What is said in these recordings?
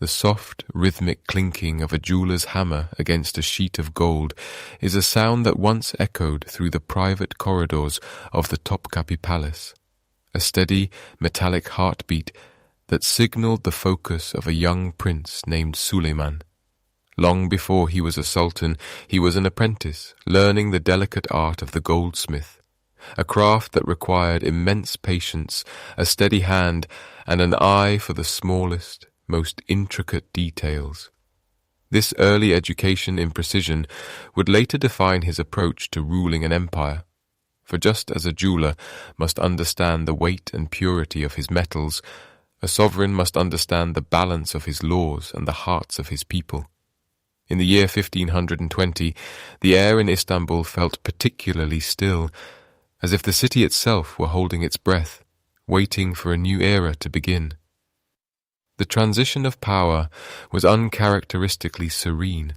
The soft, rhythmic clinking of a jeweler's hammer against a sheet of gold is a sound that once echoed through the private corridors of the Topkapi Palace, a steady, metallic heartbeat that signaled the focus of a young prince named Suleiman. Long before he was a sultan, he was an apprentice, learning the delicate art of the goldsmith, a craft that required immense patience, a steady hand, and an eye for the smallest, most intricate details. This early education in precision would later define his approach to ruling an empire, for just as a jeweler must understand the weight and purity of his metals, a sovereign must understand the balance of his laws and the hearts of his people. In the year 1520, the air in Istanbul felt particularly still, as if the city itself were holding its breath, waiting for a new era to begin. The transition of power was uncharacteristically serene,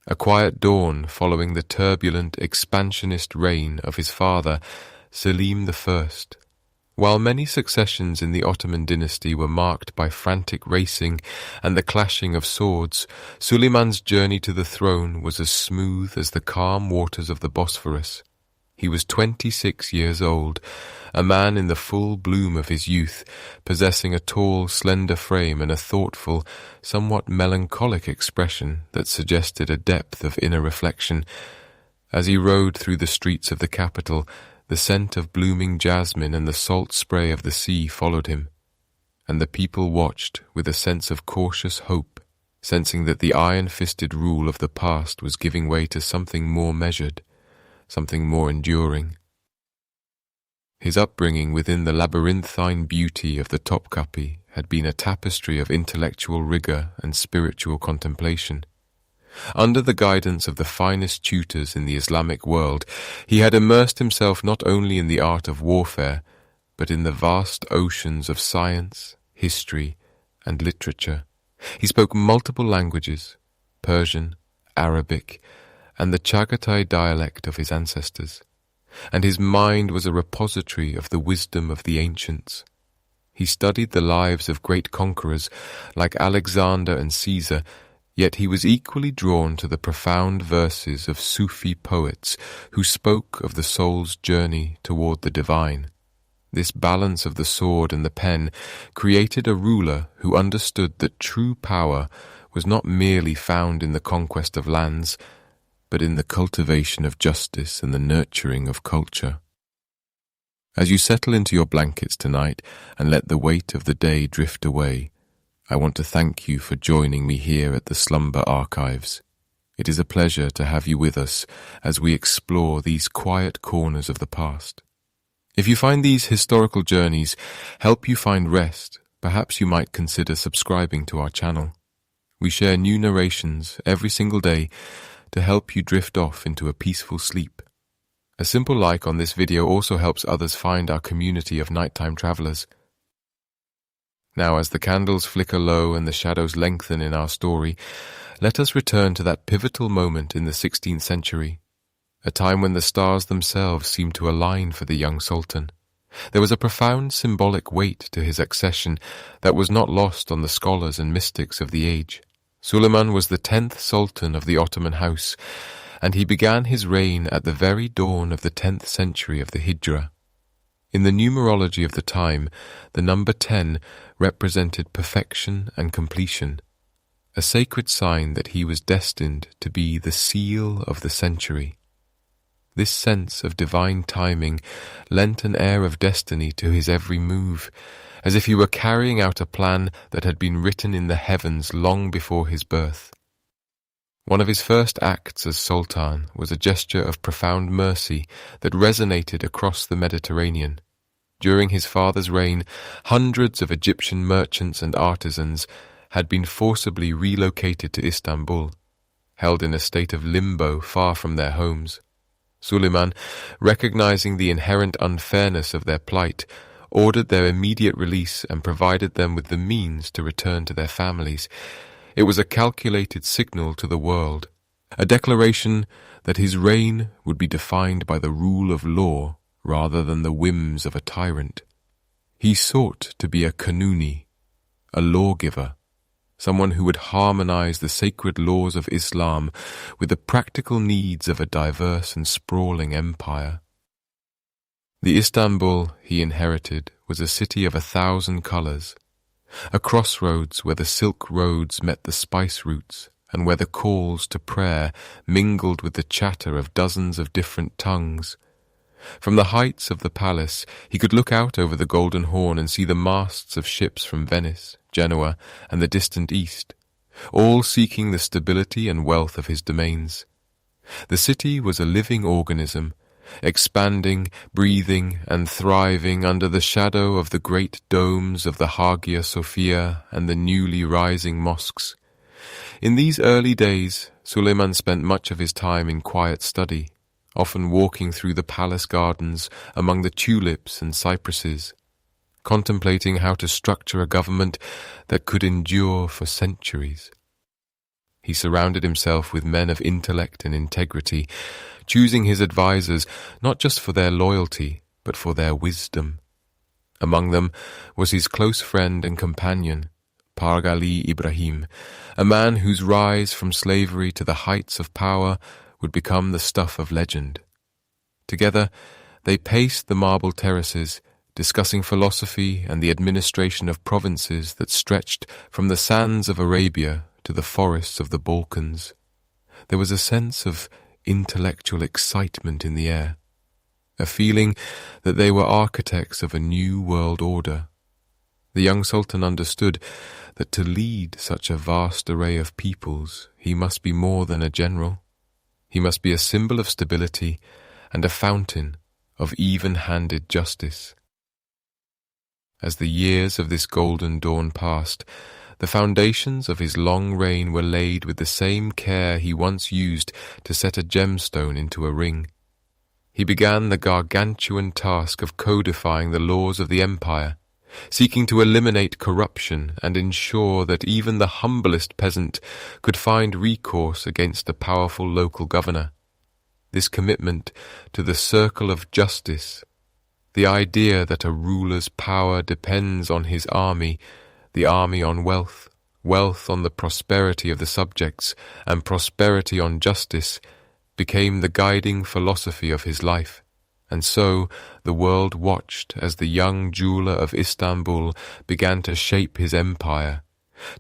a quiet dawn following the turbulent, expansionist reign of his father, Selim I. While many successions in the Ottoman dynasty were marked by frantic racing and the clashing of swords, Suleiman's journey to the throne was as smooth as the calm waters of the Bosphorus. He was 26 years old, a man in the full bloom of his youth, possessing a tall, slender frame and a thoughtful, somewhat melancholic expression that suggested a depth of inner reflection. As he rode through the streets of the capital, the scent of blooming jasmine and the salt spray of the sea followed him, and the people watched with a sense of cautious hope, sensing that the iron-fisted rule of the past was giving way to something more measured, something more enduring. His upbringing within the labyrinthine beauty of the Topkapi had been a tapestry of intellectual rigor and spiritual contemplation. Under the guidance of the finest tutors in the Islamic world, he had immersed himself not only in the art of warfare, but in the vast oceans of science, history, and literature. He spoke multiple languages, Persian, Arabic, and the Chagatai dialect of his ancestors, and his mind was a repository of the wisdom of the ancients. He studied the lives of great conquerors like Alexander and Caesar, yet he was equally drawn to the profound verses of Sufi poets who spoke of the soul's journey toward the divine. This balance of the sword and the pen created a ruler who understood that true power was not merely found in the conquest of lands, but in the cultivation of justice and the nurturing of culture. As you settle into your blankets tonight and let the weight of the day drift away, I want to thank you for joining me here at the Slumber Archives. It is a pleasure to have you with us as we explore these quiet corners of the past. If you find these historical journeys help you find rest, perhaps you might consider subscribing to our channel. We share new narrations every single day to help you drift off into a peaceful sleep. A simple like on this video also helps others find our community of nighttime travelers. Now, as the candles flicker low and the shadows lengthen in our story, let us return to that pivotal moment in the 16th century, a time when the stars themselves seemed to align for the young sultan. There was a profound symbolic weight to his accession that was not lost on the scholars and mystics of the age. Suleiman was the 10th sultan of the Ottoman house, and he began his reign at the very dawn of the 10th century of the Hijra. In the numerology of the time, the number 10 represented perfection and completion, a sacred sign that he was destined to be the seal of the century. This sense of divine timing lent an air of destiny to his every move, as if he were carrying out a plan that had been written in the heavens long before his birth. One of his first acts as sultan was a gesture of profound mercy that resonated across the Mediterranean. During his father's reign, hundreds of Egyptian merchants and artisans had been forcibly relocated to Istanbul, held in a state of limbo far from their homes. Suleiman, recognizing the inherent unfairness of their plight, ordered their immediate release and provided them with the means to return to their families. It was a calculated signal to the world, a declaration that his reign would be defined by the rule of law rather than the whims of a tyrant. He sought to be a Kanuni, a lawgiver, someone who would harmonize the sacred laws of Islam with the practical needs of a diverse and sprawling empire. The Istanbul he inherited was a city of 1,000 colors, a crossroads where the silk roads met the spice routes and where the calls to prayer mingled with the chatter of dozens of different tongues. From the heights of the palace, he could look out over the Golden Horn and see the masts of ships from Venice, Genoa, and the distant east, all seeking the stability and wealth of his domains. The city was a living organism, expanding, breathing, and thriving under the shadow of the great domes of the Hagia Sophia and the newly rising mosques. In these early days, Suleiman spent much of his time in quiet study, often walking through the palace gardens among the tulips and cypresses, contemplating how to structure a government that could endure for centuries. He surrounded himself with men of intellect and integrity, choosing his advisers not just for their loyalty, but for their wisdom. Among them was his close friend and companion, Pargali Ibrahim, a man whose rise from slavery to the heights of power would become the stuff of legend. Together, they paced the marble terraces, discussing philosophy and the administration of provinces that stretched from the sands of Arabia to the forests of the Balkans. There was a sense of intellectual excitement in the air, a feeling that they were architects of a new world order. The young sultan understood that to lead such a vast array of peoples, he must be more than a general. He must be a symbol of stability and a fountain of even-handed justice. As the years of this golden dawn passed, the foundations of his long reign were laid with the same care he once used to set a gemstone into a ring. He began the gargantuan task of codifying the laws of the empire, seeking to eliminate corruption and ensure that even the humblest peasant could find recourse against a powerful local governor. This commitment to the circle of justice, the idea that a ruler's power depends on his army, the army on wealth, wealth on the prosperity of the subjects, and prosperity on justice, became the guiding philosophy of his life. And so the world watched as the young jeweler of Istanbul began to shape his empire,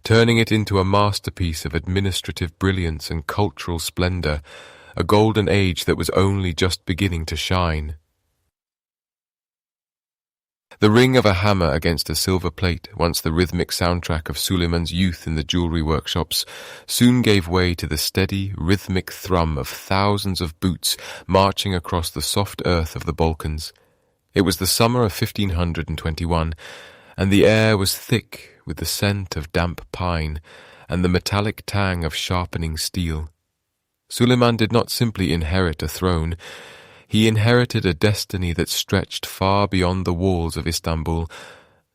turning it into a masterpiece of administrative brilliance and cultural splendor, a golden age that was only just beginning to shine. The ring of a hammer against a silver plate, once the rhythmic soundtrack of Suleiman's youth in the jewelry workshops, soon gave way to the steady, rhythmic thrum of thousands of boots marching across the soft earth of the Balkans. It was the summer of 1521, and the air was thick with the scent of damp pine and the metallic tang of sharpening steel. Suleiman did not simply inherit a throne. He inherited a destiny that stretched far beyond the walls of Istanbul,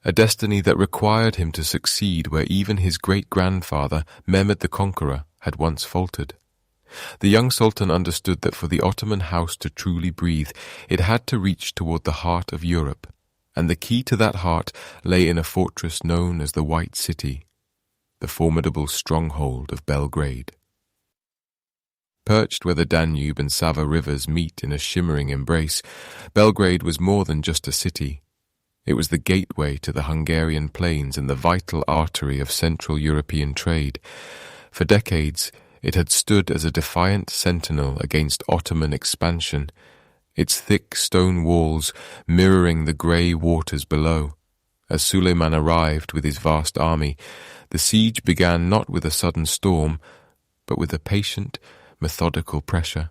a destiny that required him to succeed where even his great-grandfather, Mehmed the Conqueror, had once faltered. The young sultan understood that for the Ottoman house to truly breathe, it had to reach toward the heart of Europe, and the key to that heart lay in a fortress known as the White City, the formidable stronghold of Belgrade. Perched where the Danube and Sava rivers meet in a shimmering embrace, Belgrade was more than just a city. It was the gateway to the Hungarian plains and the vital artery of Central European trade. For decades, it had stood as a defiant sentinel against Ottoman expansion, its thick stone walls mirroring the grey waters below. As Suleiman arrived with his vast army, the siege began not with a sudden storm, but with a patient, methodical pressure.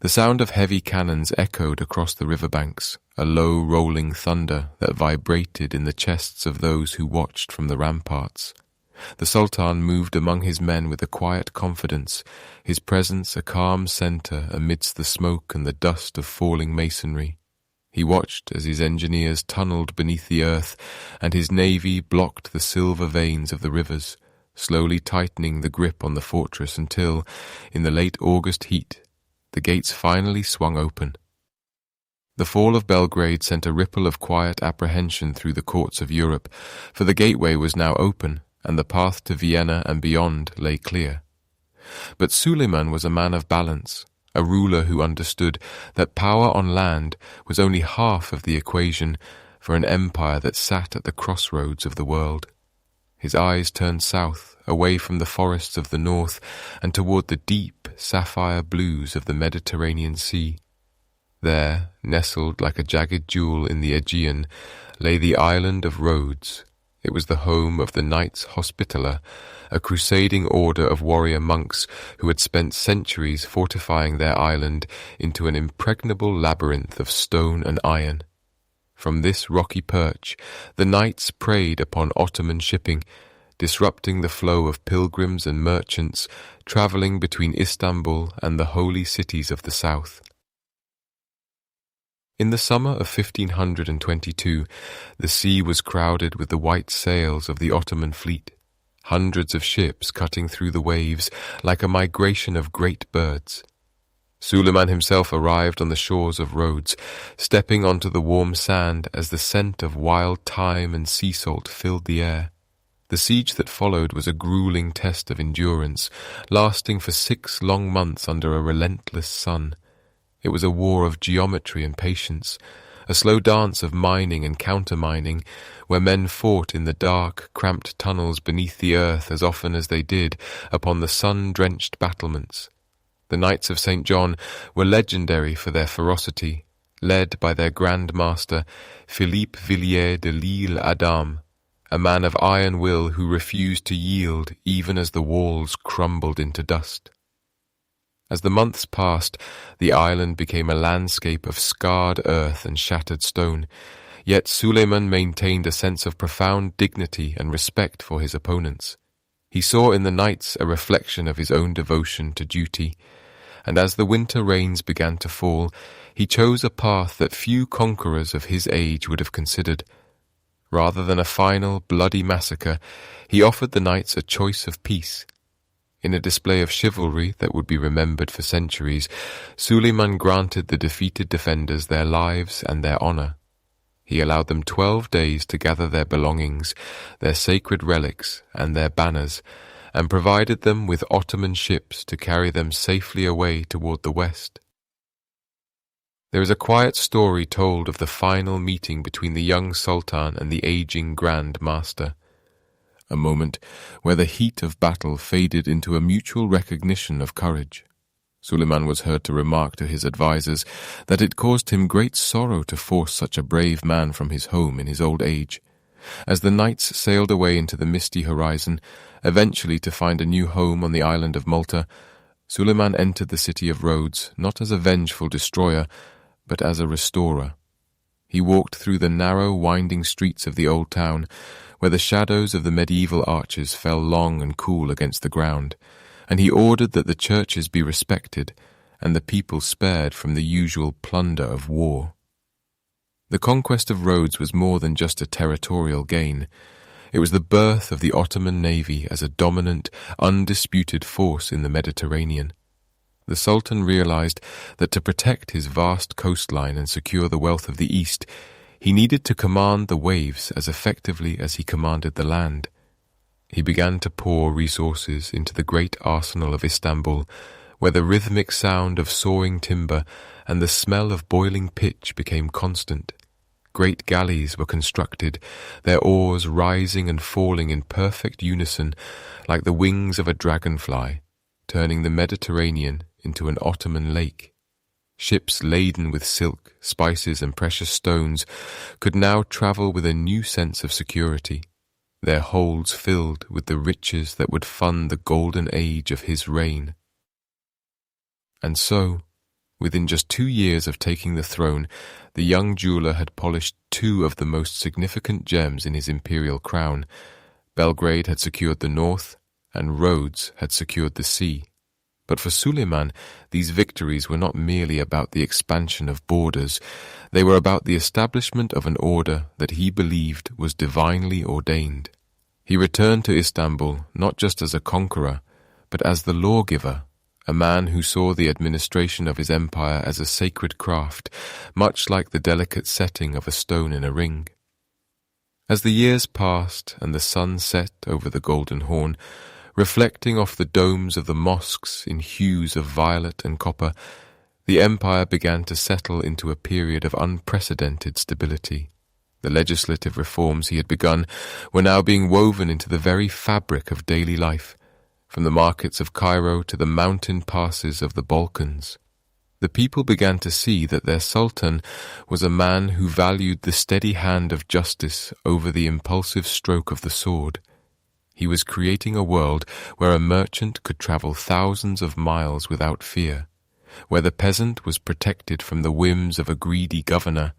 The sound of heavy cannons echoed across the riverbanks, a low rolling thunder that vibrated in the chests of those who watched from the ramparts. The Sultan moved among his men with a quiet confidence, his presence a calm centre amidst the smoke and the dust of falling masonry. He watched as his engineers tunnelled beneath the earth and his navy blocked the silver veins of the rivers, slowly tightening the grip on the fortress until, in the late August heat, the gates finally swung open. The fall of Belgrade sent a ripple of quiet apprehension through the courts of Europe, for the gateway was now open, and the path to Vienna and beyond lay clear. But Suleiman was a man of balance, a ruler who understood that power on land was only half of the equation for an empire that sat at the crossroads of the world. His eyes turned south, away from the forests of the north, and toward the deep sapphire blues of the Mediterranean Sea. There, nestled like a jagged jewel in the Aegean, lay the island of Rhodes. It was the home of the Knights Hospitaller, a crusading order of warrior monks who had spent centuries fortifying their island into an impregnable labyrinth of stone and iron. From this rocky perch, the knights preyed upon Ottoman shipping, disrupting the flow of pilgrims and merchants travelling between Istanbul and the holy cities of the south. In the summer of 1522, the sea was crowded with the white sails of the Ottoman fleet, hundreds of ships cutting through the waves like a migration of great birds. Suleiman himself arrived on the shores of Rhodes, stepping onto the warm sand as the scent of wild thyme and sea salt filled the air. The siege that followed was a grueling test of endurance, lasting for 6 long months under a relentless sun. It was a war of geometry and patience, a slow dance of mining and countermining, where men fought in the dark, cramped tunnels beneath the earth as often as they did upon the sun-drenched battlements. The Knights of St. John were legendary for their ferocity, led by their Grand Master, Philippe Villiers de l'Isle Adam, a man of iron will who refused to yield even as the walls crumbled into dust. As the months passed, the island became a landscape of scarred earth and shattered stone, yet Suleiman maintained a sense of profound dignity and respect for his opponents. He saw in the knights a reflection of his own devotion to duty, and as the winter rains began to fall, he chose a path that few conquerors of his age would have considered. Rather than a final, bloody massacre, he offered the knights a choice of peace. In a display of chivalry that would be remembered for centuries, Suleiman granted the defeated defenders their lives and their honor. He allowed them 12 days to gather their belongings, their sacred relics, and their banners, and provided them with Ottoman ships to carry them safely away toward the west. There is a quiet story told of the final meeting between the young Sultan and the aging Grand Master, a moment where the heat of battle faded into a mutual recognition of courage. Suleiman was heard to remark to his advisers that it caused him great sorrow to force such a brave man from his home in his old age. As the knights sailed away into the misty horizon, eventually to find a new home on the island of Malta, Suleiman entered the city of Rhodes not as a vengeful destroyer, but as a restorer. He walked through the narrow, winding streets of the old town, where the shadows of the medieval arches fell long and cool against the ground, and he ordered that the churches be respected and the people spared from the usual plunder of war. The conquest of Rhodes was more than just a territorial gain. It was the birth of the Ottoman navy as a dominant, undisputed force in the Mediterranean. The Sultan realized that to protect his vast coastline and secure the wealth of the East, he needed to command the waves as effectively as he commanded the land. He began to pour resources into the great arsenal of Istanbul, where the rhythmic sound of sawing timber and the smell of boiling pitch became constant. Great galleys were constructed, their oars rising and falling in perfect unison like the wings of a dragonfly, turning the Mediterranean into an Ottoman lake. Ships laden with silk, spices, and precious stones could now travel with a new sense of security, their holds filled with the riches that would fund the golden age of his reign. And so, within just 2 years of taking the throne, the young jeweler had polished 2 of the most significant gems in his imperial crown. Belgrade had secured the north, and Rhodes had secured the sea. But for Suleiman, these victories were not merely about the expansion of borders. They were about the establishment of an order that he believed was divinely ordained. He returned to Istanbul not just as a conqueror, but as the lawgiver, a man who saw the administration of his empire as a sacred craft, much like the delicate setting of a stone in a ring. As the years passed and the sun set over the Golden Horn, reflecting off the domes of the mosques in hues of violet and copper, the empire began to settle into a period of unprecedented stability. The legislative reforms he had begun were now being woven into the very fabric of daily life, from the markets of Cairo to the mountain passes of the Balkans. The people began to see that their sultan was a man who valued the steady hand of justice over the impulsive stroke of the sword. He was creating a world where a merchant could travel thousands of miles without fear, where the peasant was protected from the whims of a greedy governor,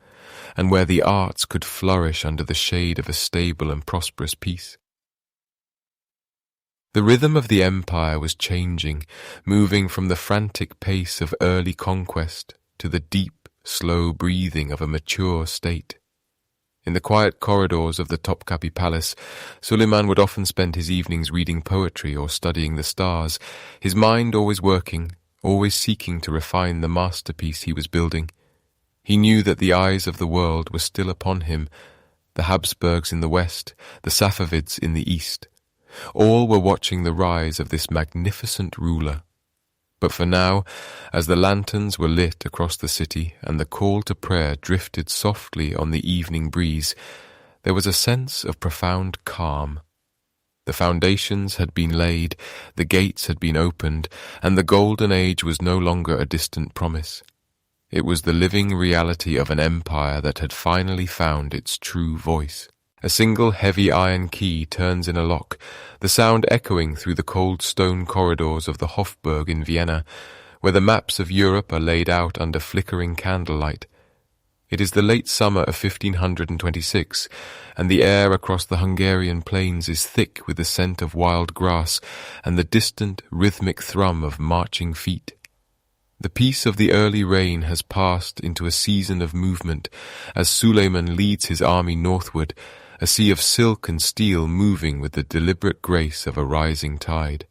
and where the arts could flourish under the shade of a stable and prosperous peace. The rhythm of the empire was changing, moving from the frantic pace of early conquest to the deep, slow breathing of a mature state. In the quiet corridors of the Topkapi Palace, Suleiman would often spend his evenings reading poetry or studying the stars, his mind always working, always seeking to refine the masterpiece he was building. He knew that the eyes of the world were still upon him, the Habsburgs in the west, the Safavids in the east. All were watching the rise of this magnificent ruler. But for now, as the lanterns were lit across the city and the call to prayer drifted softly on the evening breeze, there was a sense of profound calm. The foundations had been laid, the gates had been opened, and the golden age was no longer a distant promise. It was the living reality of an empire that had finally found its true voice. A single heavy iron key turns in a lock, the sound echoing through the cold stone corridors of the Hofburg in Vienna, where the maps of Europe are laid out under flickering candlelight. It is the late summer of 1526, and the air across the Hungarian plains is thick with the scent of wild grass and the distant, rhythmic thrum of marching feet. The peace of the early rain has passed into a season of movement as Suleiman leads his army northward, a sea of silk and steel moving with the deliberate grace of a rising tide.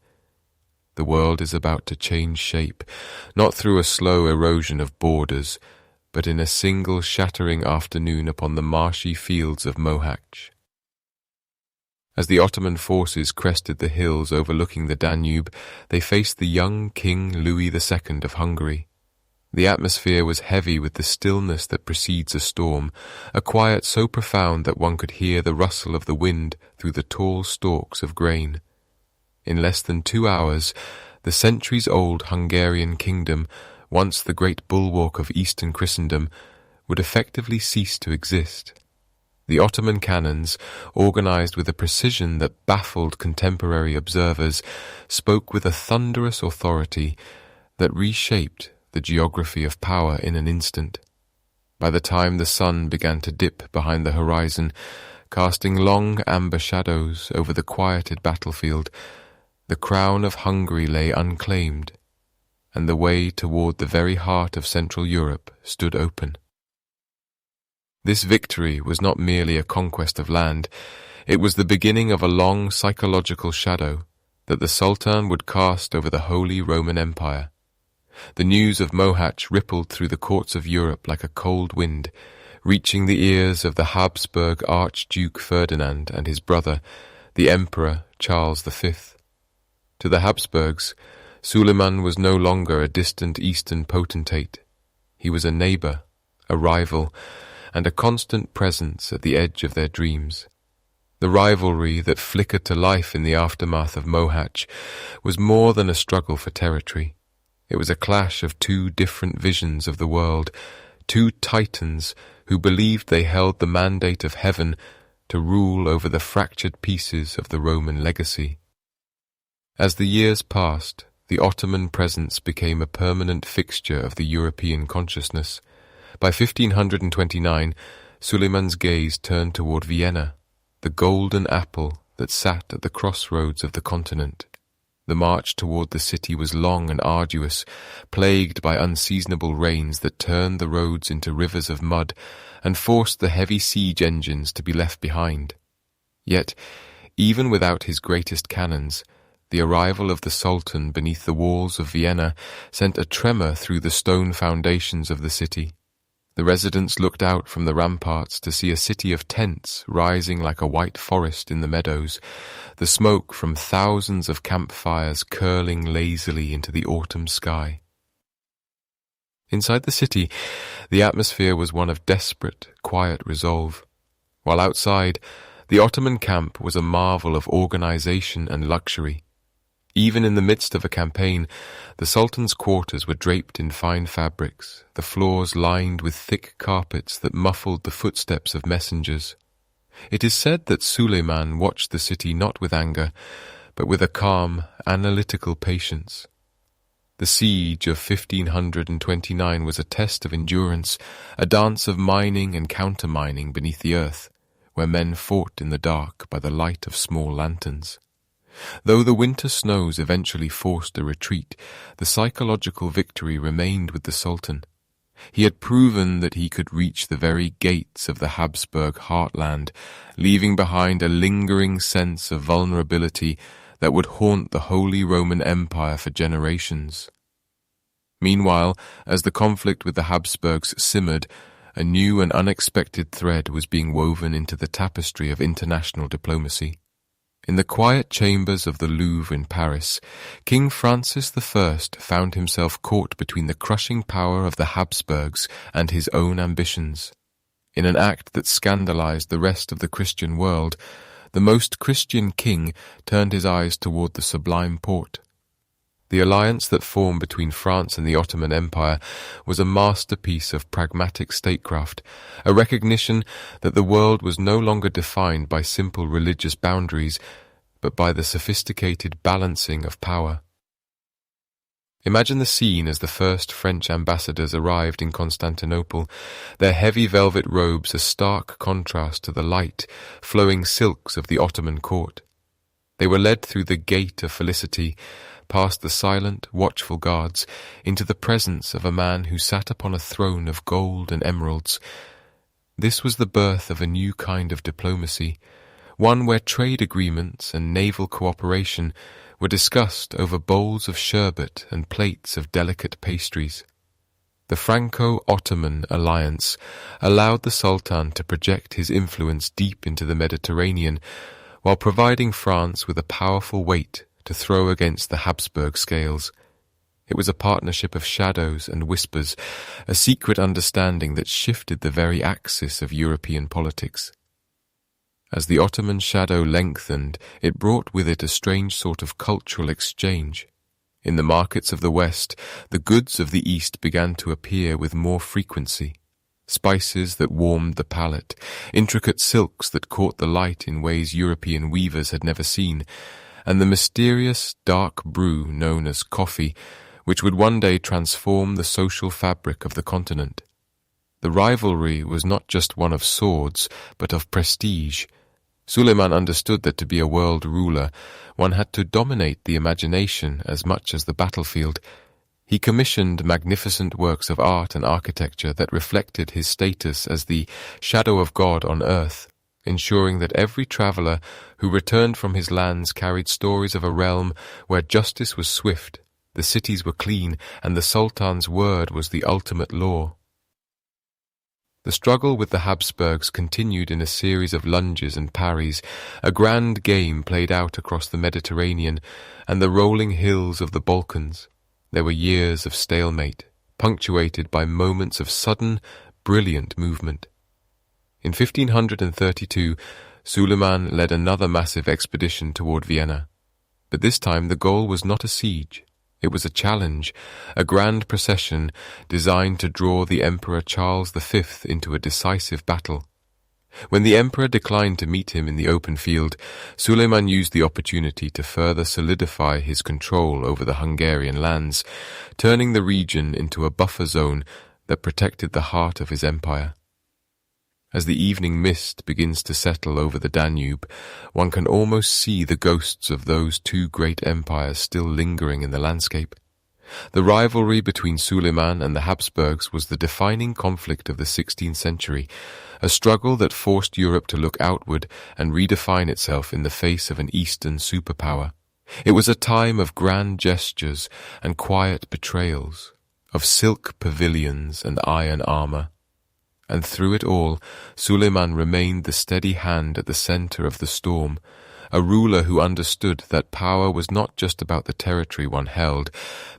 The world is about to change shape, not through a slow erosion of borders, but in a single shattering afternoon upon the marshy fields of Mohács. As the Ottoman forces crested the hills overlooking the Danube, they faced the young King Louis II of Hungary. The atmosphere was heavy with the stillness that precedes a storm, a quiet so profound that one could hear the rustle of the wind through the tall stalks of grain. In less than 2 hours, the centuries-old Hungarian kingdom, once the great bulwark of Eastern Christendom, would effectively cease to exist. The Ottoman cannons, organized with a precision that baffled contemporary observers, spoke with a thunderous authority that reshaped the geography of power in an instant. By the time the sun began to dip behind the horizon, casting long amber shadows over the quieted battlefield, the crown of Hungary lay unclaimed, and the way toward the very heart of Central Europe stood open. This victory was not merely a conquest of land, it was the beginning of a long psychological shadow that the Sultan would cast over the Holy Roman Empire. The news of Mohács rippled through the courts of Europe like a cold wind, reaching the ears of the Habsburg Archduke Ferdinand and his brother, the Emperor Charles V. To the Habsburgs, Suleiman was no longer a distant eastern potentate. He was a neighbor, a rival, and a constant presence at the edge of their dreams. The rivalry that flickered to life in the aftermath of Mohács was more than a struggle for territory. It was a clash of two different visions of the world, two titans who believed they held the mandate of heaven to rule over the fractured pieces of the Roman legacy. As the years passed, the Ottoman presence became a permanent fixture of the European consciousness. By 1529, Suleiman's gaze turned toward Vienna, the golden apple that sat at the crossroads of the continent. The march toward the city was long and arduous, plagued by unseasonable rains that turned the roads into rivers of mud and forced the heavy siege engines to be left behind. Yet, even without his greatest cannons, the arrival of the Sultan beneath the walls of Vienna sent a tremor through the stone foundations of the city. The residents looked out from the ramparts to see a city of tents rising like a white forest in the meadows, the smoke from thousands of campfires curling lazily into the autumn sky. Inside the city, the atmosphere was one of desperate, quiet resolve, while outside, the Ottoman camp was a marvel of organization and luxury. Even in the midst of a campaign, the Sultan's quarters were draped in fine fabrics, the floors lined with thick carpets that muffled the footsteps of messengers. It is said that Suleiman watched the city not with anger, but with a calm, analytical patience. The siege of 1529 was a test of endurance, a dance of mining and countermining beneath the earth, where men fought in the dark by the light of small lanterns. Though the winter snows eventually forced a retreat, the psychological victory remained with the Sultan. He had proven that he could reach the very gates of the Habsburg heartland, leaving behind a lingering sense of vulnerability that would haunt the Holy Roman Empire for generations. Meanwhile, as the conflict with the Habsburgs simmered, a new and unexpected thread was being woven into the tapestry of international diplomacy. In the quiet chambers of the Louvre in Paris, King Francis I found himself caught between the crushing power of the Habsburgs and his own ambitions. In an act that scandalized the rest of the Christian world, the most Christian king turned his eyes toward the Sublime Porte. The alliance that formed between France and the Ottoman Empire was a masterpiece of pragmatic statecraft, a recognition that the world was no longer defined by simple religious boundaries, but by the sophisticated balancing of power. Imagine the scene as the first French ambassadors arrived in Constantinople, their heavy velvet robes a stark contrast to the light, flowing silks of the Ottoman court. They were led through the gate of felicity, past the silent, watchful guards, into the presence of a man who sat upon a throne of gold and emeralds. This was the birth of a new kind of diplomacy, one where trade agreements and naval cooperation were discussed over bowls of sherbet and plates of delicate pastries. The Franco-Ottoman alliance allowed the Sultan to project his influence deep into the Mediterranean, while providing France with a powerful weight to throw against the Habsburg scales. It was a partnership of shadows and whispers, a secret understanding that shifted the very axis of European politics. As the Ottoman shadow lengthened, it brought with it a strange sort of cultural exchange. In the markets of the West, the goods of the East began to appear with more frequency. Spices that warmed the palate, intricate silks that caught the light in ways European weavers had never seen, and the mysterious dark brew known as coffee, which would one day transform the social fabric of the continent. The rivalry was not just one of swords, but of prestige. Suleiman understood that to be a world ruler, one had to dominate the imagination as much as the battlefield. He commissioned magnificent works of art and architecture that reflected his status as the shadow of God on earth, ensuring that every traveler who returned from his lands carried stories of a realm where justice was swift, the cities were clean, and the Sultan's word was the ultimate law. The struggle with the Habsburgs continued in a series of lunges and parries, a grand game played out across the Mediterranean and the rolling hills of the Balkans. There were years of stalemate, punctuated by moments of sudden, brilliant movement. In 1532, Suleiman led another massive expedition toward Vienna. But this time the goal was not a siege. It was a challenge, a grand procession designed to draw the Emperor Charles V into a decisive battle. When the emperor declined to meet him in the open field, Suleiman used the opportunity to further solidify his control over the Hungarian lands, turning the region into a buffer zone that protected the heart of his empire. As the evening mist begins to settle over the Danube, one can almost see the ghosts of those two great empires still lingering in the landscape. The rivalry between Suleiman and the Habsburgs was the defining conflict of the 16th century, a struggle that forced Europe to look outward and redefine itself in the face of an Eastern superpower. It was a time of grand gestures and quiet betrayals, of silk pavilions and iron armor. And through it all, Suleiman remained the steady hand at the center of the storm, a ruler who understood that power was not just about the territory one held,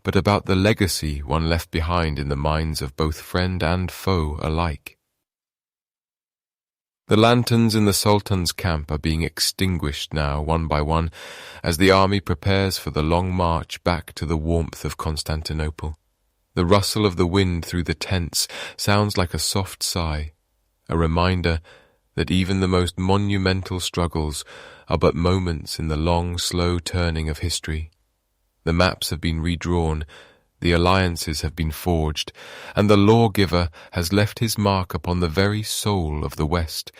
but about the legacy one left behind in the minds of both friend and foe alike. The lanterns in the Sultan's camp are being extinguished now, one by one, as the army prepares for the long march back to the warmth of Constantinople. The rustle of the wind through the tents sounds like a soft sigh, a reminder that even the most monumental struggles are but moments in the long, slow turning of history. The maps have been redrawn, the alliances have been forged, and the Lawgiver has left his mark upon the very soul of the West,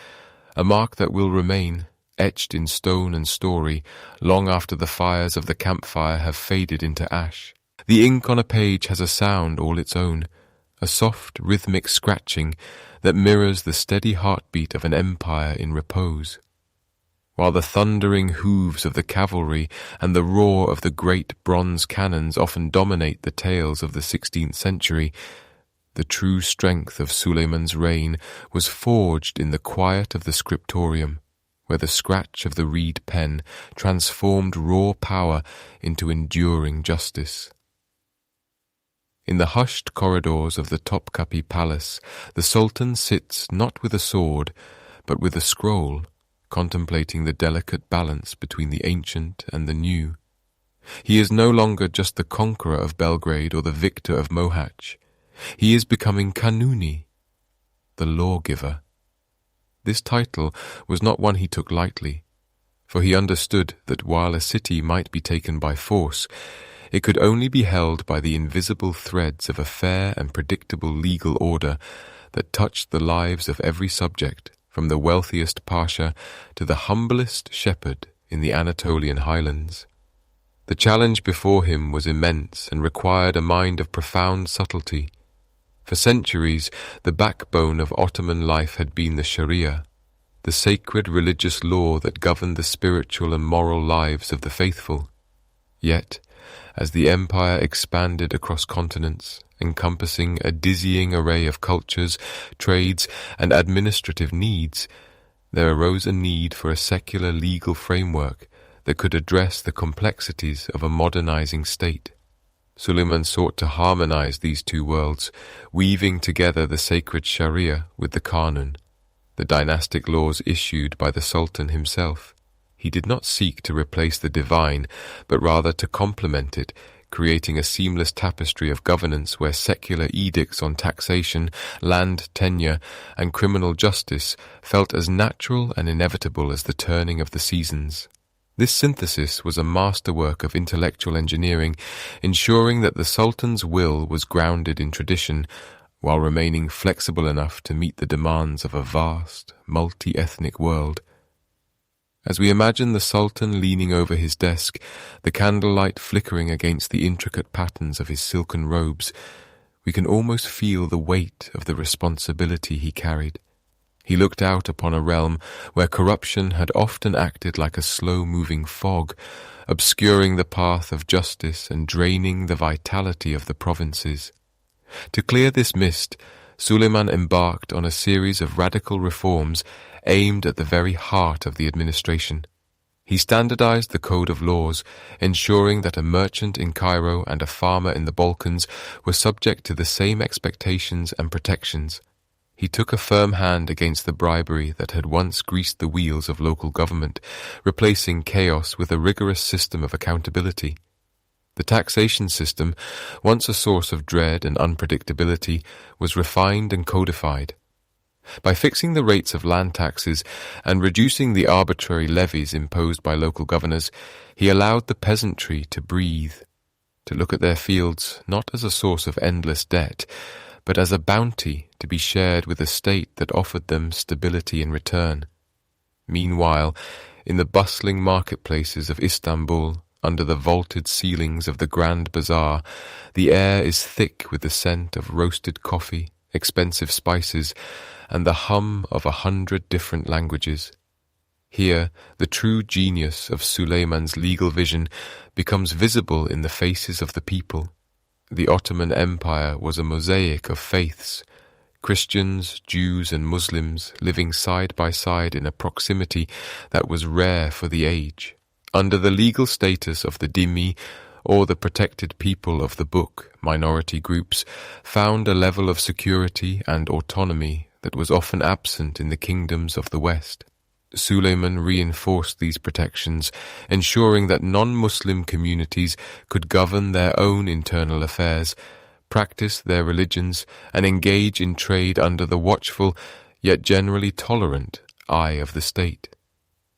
a mark that will remain, etched in stone and story, long after the fires of the campfire have faded into ash. The ink on a page has a sound all its own, a soft, rhythmic scratching that mirrors the steady heartbeat of an empire in repose. While the thundering hooves of the cavalry and the roar of the great bronze cannons often dominate the tales of the 16th century, the true strength of Suleiman's reign was forged in the quiet of the scriptorium, where the scratch of the reed pen transformed raw power into enduring justice. In the hushed corridors of the Topkapi Palace, the Sultan sits not with a sword, but with a scroll, contemplating the delicate balance between the ancient and the new. He is no longer just the conqueror of Belgrade or the victor of Mohács. He is becoming Kanuni, the Lawgiver. This title was not one he took lightly, for he understood that while a city might be taken by force, it could only be held by the invisible threads of a fair and predictable legal order that touched the lives of every subject, from the wealthiest pasha to the humblest shepherd in the Anatolian highlands. The challenge before him was immense and required a mind of profound subtlety. For centuries, the backbone of Ottoman life had been the Sharia, the sacred religious law that governed the spiritual and moral lives of the faithful. Yet, as the empire expanded across continents, encompassing a dizzying array of cultures, trades, and administrative needs, there arose a need for a secular legal framework that could address the complexities of a modernizing state. Suleiman sought to harmonize these two worlds, weaving together the sacred Sharia with the Kanun, the dynastic laws issued by the Sultan himself. He did not seek to replace the divine, but rather to complement it, creating a seamless tapestry of governance where secular edicts on taxation, land tenure, and criminal justice felt as natural and inevitable as the turning of the seasons. This synthesis was a masterwork of intellectual engineering, ensuring that the Sultan's will was grounded in tradition, while remaining flexible enough to meet the demands of a vast, multi-ethnic world. As we imagine the Sultan leaning over his desk, the candlelight flickering against the intricate patterns of his silken robes, we can almost feel the weight of the responsibility he carried. He looked out upon a realm where corruption had often acted like a slow-moving fog, obscuring the path of justice and draining the vitality of the provinces. To clear this mist, Suleiman embarked on a series of radical reforms aimed at the very heart of the administration. He standardized the code of laws, ensuring that a merchant in Cairo and a farmer in the Balkans were subject to the same expectations and protections. He took a firm hand against the bribery that had once greased the wheels of local government, replacing chaos with a rigorous system of accountability. The taxation system, once a source of dread and unpredictability, was refined and codified. By fixing the rates of land taxes and reducing the arbitrary levies imposed by local governors, he allowed the peasantry to breathe, to look at their fields not as a source of endless debt, but as a bounty to be shared with a state that offered them stability in return. Meanwhile, in the bustling marketplaces of Istanbul, under the vaulted ceilings of the Grand Bazaar, the air is thick with the scent of roasted coffee, expensive spices, and the hum of 100 different languages. Here, the true genius of Suleiman's legal vision becomes visible in the faces of the people. The Ottoman Empire was a mosaic of faiths, Christians, Jews, and Muslims living side by side in a proximity that was rare for the age. Under the legal status of the dhimmi, or the protected people of the book, minority groups found a level of security and autonomy that was often absent in the kingdoms of the West. Suleiman reinforced these protections, ensuring that non-Muslim communities could govern their own internal affairs, practice their religions, and engage in trade under the watchful, yet generally tolerant, eye of the state.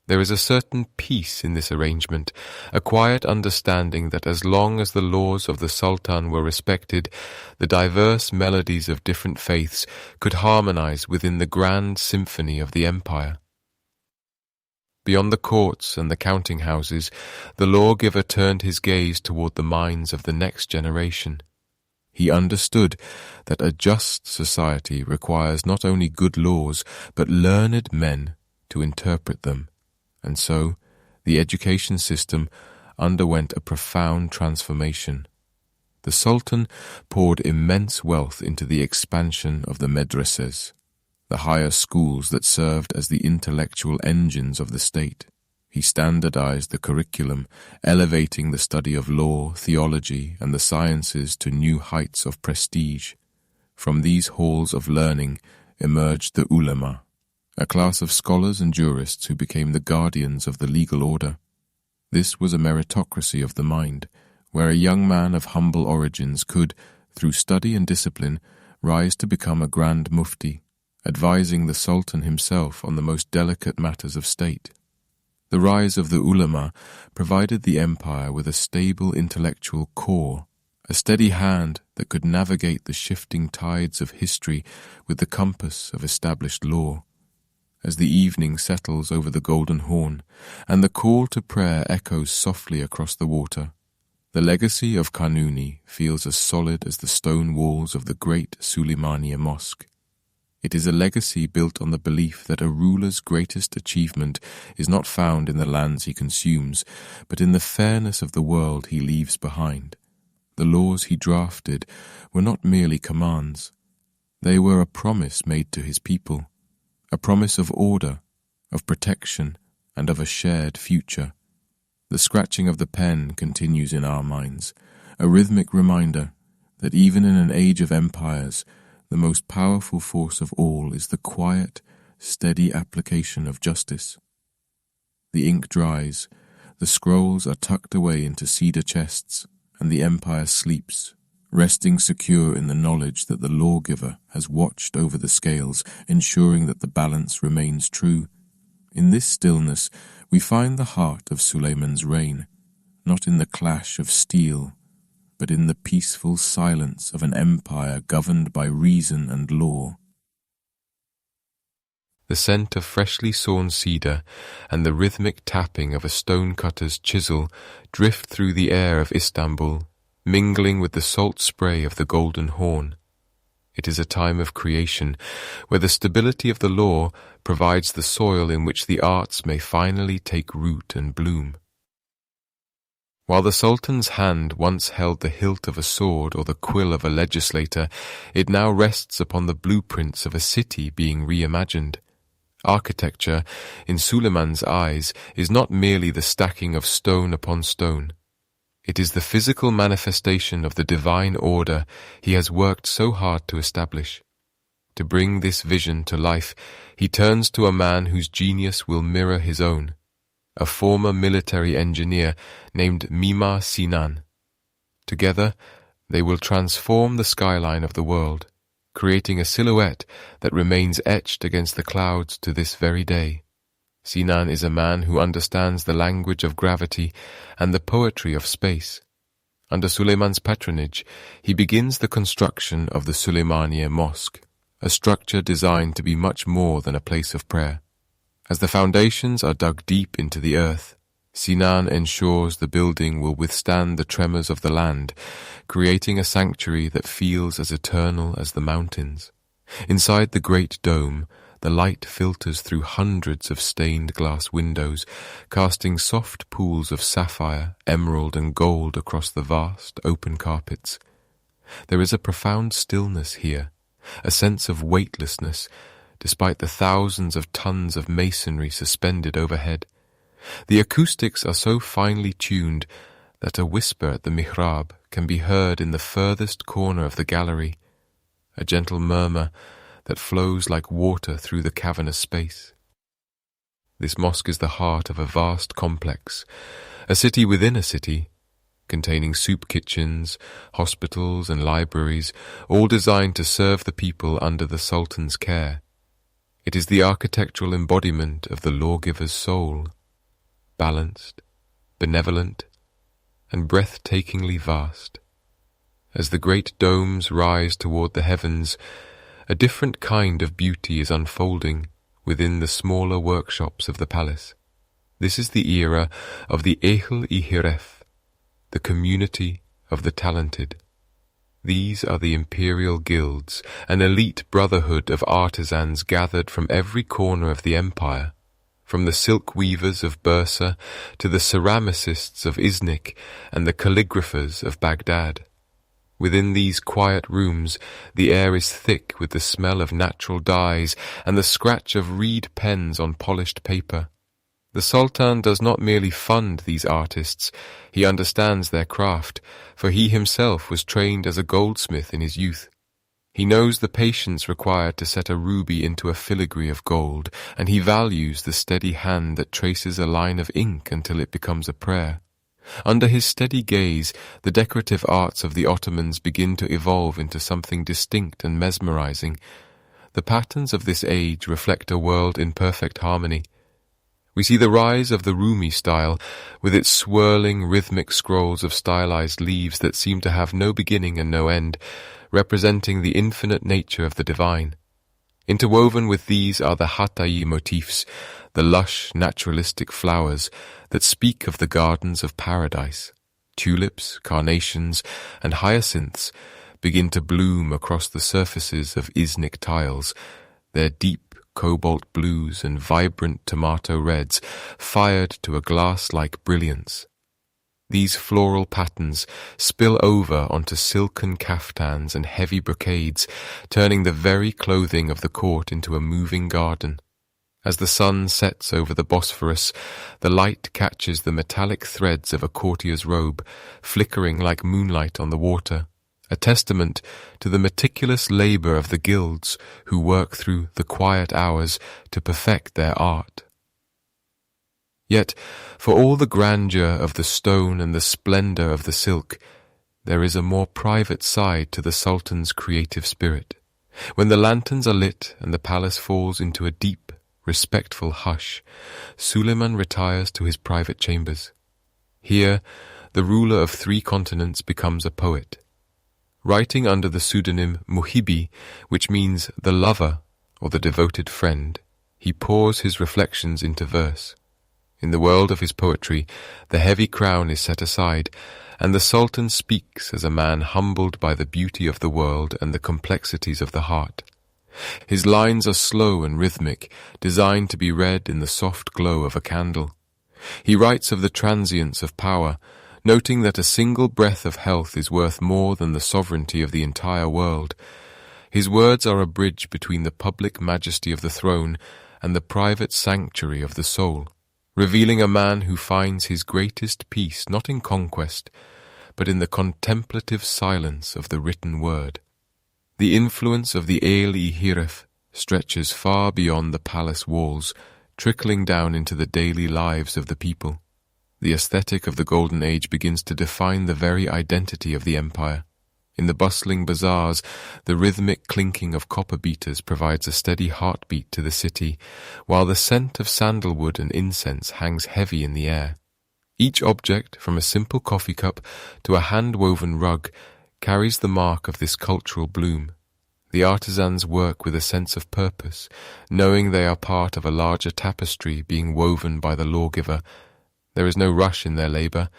There is a certain peace in this arrangement, a quiet understanding that as long as the laws of the Sultan were respected, the diverse melodies of different faiths could harmonize within the grand symphony of the empire. Beyond the courts and the counting houses, the lawgiver turned his gaze toward the minds of the next generation. He understood that a just society requires not only good laws, but learned men to interpret them. And so, the education system underwent a profound transformation. The Sultan poured immense wealth into the expansion of the madrasas, the higher schools that served as the intellectual engines of the state. He standardized the curriculum, elevating the study of law, theology, and the sciences to new heights of prestige. From these halls of learning emerged the ulama, a class of scholars and jurists who became the guardians of the legal order. This was a meritocracy of the mind, where a young man of humble origins could, through study and discipline, rise to become a grand mufti, advising the Sultan himself on the most delicate matters of state. The rise of the ulama provided the empire with a stable intellectual core, a steady hand that could navigate the shifting tides of history with the compass of established law. As the evening settles over the Golden Horn, and the call to prayer echoes softly across the water, the legacy of Kanuni feels as solid as the stone walls of the great Suleimaniye Mosque. It is a legacy built on the belief that a ruler's greatest achievement is not found in the lands he consumes, but in the fairness of the world he leaves behind. The laws he drafted were not merely commands. They were a promise made to his people, a promise of order, of protection, and of a shared future. The scratching of the pen continues in our minds, a rhythmic reminder that even in an age of empires, the most powerful force of all is the quiet, steady application of justice. The ink dries, the scrolls are tucked away into cedar chests, and the empire sleeps, resting secure in the knowledge that the lawgiver has watched over the scales, ensuring that the balance remains true. In this stillness, we find the heart of Suleiman's reign, not in the clash of steel, but in the peaceful silence of an empire governed by reason and law. The scent of freshly sawn cedar and the rhythmic tapping of a stonecutter's chisel drift through the air of Istanbul, mingling with the salt spray of the Golden Horn. It is a time of creation, where the stability of the law provides the soil in which the arts may finally take root and bloom. While the Sultan's hand once held the hilt of a sword or the quill of a legislator, it now rests upon the blueprints of a city being reimagined. Architecture, in Suleiman's eyes, is not merely the stacking of stone upon stone. It is the physical manifestation of the divine order he has worked so hard to establish. To bring this vision to life, he turns to a man whose genius will mirror his own, a former military engineer named Mimar Sinan. Together, they will transform the skyline of the world, creating a silhouette that remains etched against the clouds to this very day. Sinan is a man who understands the language of gravity and the poetry of space. Under Suleiman's patronage, he begins the construction of the Suleimaniye Mosque, a structure designed to be much more than a place of prayer. As the foundations are dug deep into the earth, Sinan ensures the building will withstand the tremors of the land, creating a sanctuary that feels as eternal as the mountains. Inside the great dome, the light filters through hundreds of stained glass windows, casting soft pools of sapphire, emerald, and gold across the vast, open carpets. There is a profound stillness here, a sense of weightlessness, despite the thousands of tons of masonry suspended overhead. The acoustics are so finely tuned that a whisper at the mihrab can be heard in the furthest corner of the gallery, a gentle murmur that flows like water through the cavernous space. This mosque is the heart of a vast complex, a city within a city, containing soup kitchens, hospitals and libraries, all designed to serve the people under the Sultan's care. It is the architectural embodiment of the lawgiver's soul, balanced, benevolent, and breathtakingly vast. As the great domes rise toward the heavens, a different kind of beauty is unfolding within the smaller workshops of the palace. This is the era of the Ehl-i-Hiref, the community of the talented. These are the imperial guilds, an elite brotherhood of artisans gathered from every corner of the empire, from the silk weavers of Bursa to the ceramicists of Iznik and the calligraphers of Baghdad. Within these quiet rooms, the air is thick with the smell of natural dyes and the scratch of reed pens on polished paper. The Sultan does not merely fund these artists, he understands their craft, for he himself was trained as a goldsmith in his youth. He knows the patience required to set a ruby into a filigree of gold, and he values the steady hand that traces a line of ink until it becomes a prayer. Under his steady gaze, the decorative arts of the Ottomans begin to evolve into something distinct and mesmerizing. The patterns of this age reflect a world in perfect harmony. We see the rise of the Rumi style, with its swirling, rhythmic scrolls of stylized leaves that seem to have no beginning and no end, representing the infinite nature of the divine. Interwoven with these are the Hatay motifs, the lush, naturalistic flowers that speak of the gardens of paradise. Tulips, carnations, and hyacinths begin to bloom across the surfaces of Iznik tiles, their deep cobalt blues and vibrant tomato reds fired to a glass-like brilliance. These floral patterns spill over onto silken kaftans and heavy brocades, turning the very clothing of the court into a moving garden. As the sun sets over the Bosphorus, the light catches the metallic threads of a courtier's robe, flickering like moonlight on the water, a testament to the meticulous labor of the guilds who work through the quiet hours to perfect their art. Yet, for all the grandeur of the stone and the splendor of the silk, there is a more private side to the Sultan's creative spirit. When the lanterns are lit and the palace falls into a deep, respectful hush, Suleiman retires to his private chambers. Here, the ruler of 3 continents becomes a poet. Writing under the pseudonym Muhibi, which means the lover or the devoted friend, he pours his reflections into verse. In the world of his poetry, the heavy crown is set aside, and the Sultan speaks as a man humbled by the beauty of the world and the complexities of the heart. His lines are slow and rhythmic, designed to be read in the soft glow of a candle. He writes of the transience of power, noting that a single breath of health is worth more than the sovereignty of the entire world. His words are a bridge between the public majesty of the throne and the private sanctuary of the soul, revealing a man who finds his greatest peace not in conquest, but in the contemplative silence of the written word. The influence of the Ehl-i-Hiref stretches far beyond the palace walls, trickling down into the daily lives of the people. The aesthetic of the Golden Age begins to define the very identity of the empire. In the bustling bazaars, the rhythmic clinking of copper beaters provides a steady heartbeat to the city, while the scent of sandalwood and incense hangs heavy in the air. Each object, from a simple coffee cup to a hand-woven rug, carries the mark of this cultural bloom. The artisans work with a sense of purpose, knowing they are part of a larger tapestry being woven by the lawgiver. There is no rush in their labor.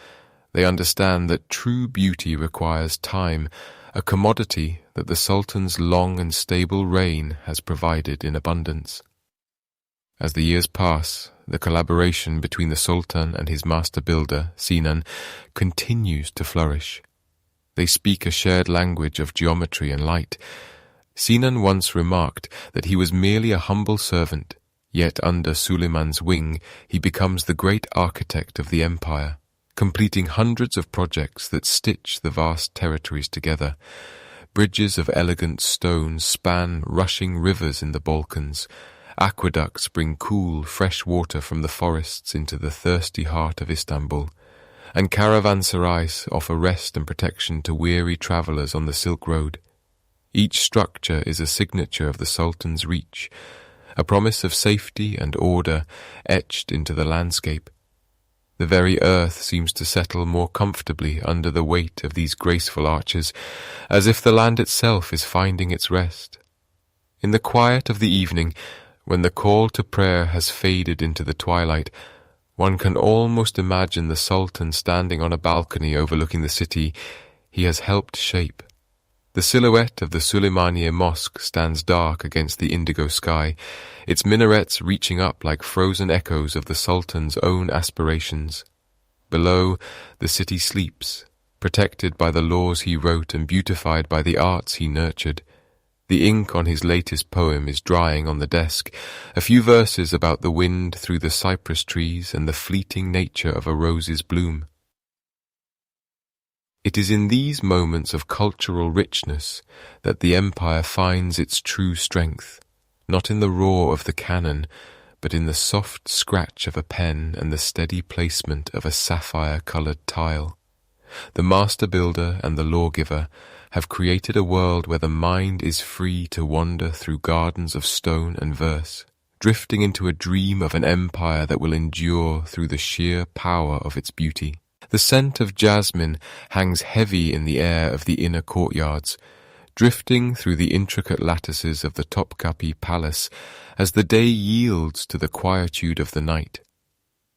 They understand that true beauty requires time, a commodity that the Sultan's long and stable reign has provided in abundance. As the years pass, the collaboration between the Sultan and his master builder, Sinan, continues to flourish. They speak a shared language of geometry and light. Sinan once remarked that he was merely a humble servant, yet under Suleiman's wing he becomes the great architect of the empire, completing hundreds of projects that stitch the vast territories together. Bridges of elegant stone span rushing rivers in the Balkans. Aqueducts bring cool, fresh water from the forests into the thirsty heart of Istanbul, and caravanserais offer rest and protection to weary travellers on the Silk Road. Each structure is a signature of the Sultan's reach, a promise of safety and order etched into the landscape. The very earth seems to settle more comfortably under the weight of these graceful arches, as if the land itself is finding its rest. In the quiet of the evening, when the call to prayer has faded into the twilight, one can almost imagine the Sultan standing on a balcony overlooking the city he has helped shape. The silhouette of the Suleymaniye Mosque stands dark against the indigo sky, its minarets reaching up like frozen echoes of the Sultan's own aspirations. Below, the city sleeps, protected by the laws he wrote and beautified by the arts he nurtured. The ink on his latest poem is drying on the desk, a few verses about the wind through the cypress trees and the fleeting nature of a rose's bloom. It is in these moments of cultural richness that the empire finds its true strength, not in the roar of the cannon, but in the soft scratch of a pen and the steady placement of a sapphire-coloured tile. The master builder and the lawgiver have created a world where the mind is free to wander through gardens of stone and verse, drifting into a dream of an empire that will endure through the sheer power of its beauty. The scent of jasmine hangs heavy in the air of the inner courtyards, drifting through the intricate lattices of the Topkapi Palace as the day yields to the quietude of the night.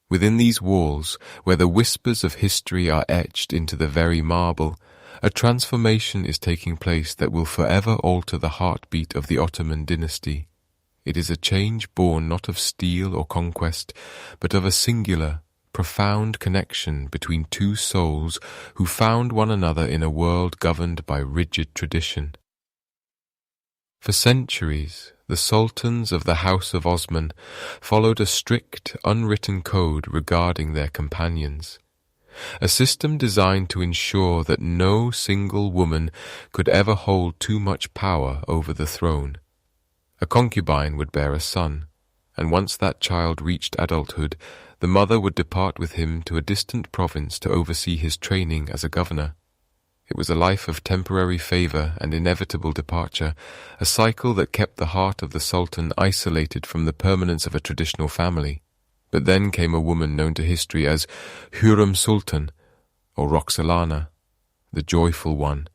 Within these walls, where the whispers of history are etched into the very marble, a transformation is taking place that will forever alter the heartbeat of the Ottoman dynasty. It is a change born not of steel or conquest, but of a singular, profound connection between two souls who found one another in a world governed by rigid tradition. For centuries, the sultans of the House of Osman followed a strict, unwritten code regarding their companions, a system designed to ensure that no single woman could ever hold too much power over the throne. A concubine would bear a son, and once that child reached adulthood, the mother would depart with him to a distant province to oversee his training as a governor. It was a life of temporary favour and inevitable departure, a cycle that kept the heart of the Sultan isolated from the permanence of a traditional family. But then came a woman known to history as Hürrem Sultan, or Roxolana, the joyful one,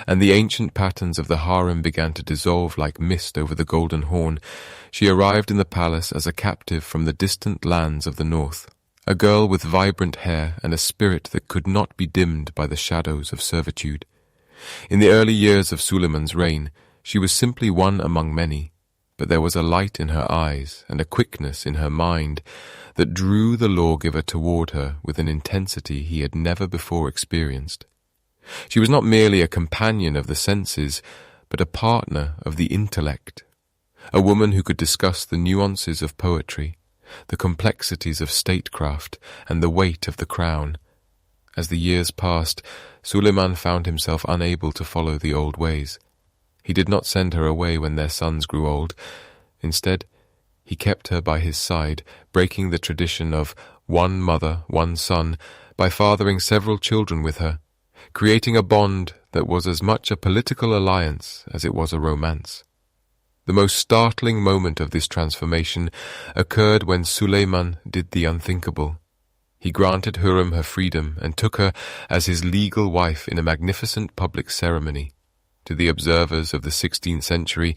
and the ancient patterns of the harem began to dissolve like mist over the Golden Horn. She arrived in the palace as a captive from the distant lands of the north, a girl with vibrant hair and a spirit that could not be dimmed by the shadows of servitude. In the early years of Suleiman's reign, she was simply one among many, but there was a light in her eyes and a quickness in her mind that drew the lawgiver toward her with an intensity he had never before experienced. She was not merely a companion of the senses, but a partner of the intellect, a woman who could discuss the nuances of poetry, the complexities of statecraft, and the weight of the crown. As the years passed, Suleiman found himself unable to follow the old ways. He did not send her away when their sons grew old. Instead, he kept her by his side, breaking the tradition of one mother, one son, by fathering several children with her, creating a bond that was as much a political alliance as it was a romance. The most startling moment of this transformation occurred when Suleiman did the unthinkable. He granted Hürrem her freedom and took her as his legal wife in a magnificent public ceremony. To the observers of the 16th century,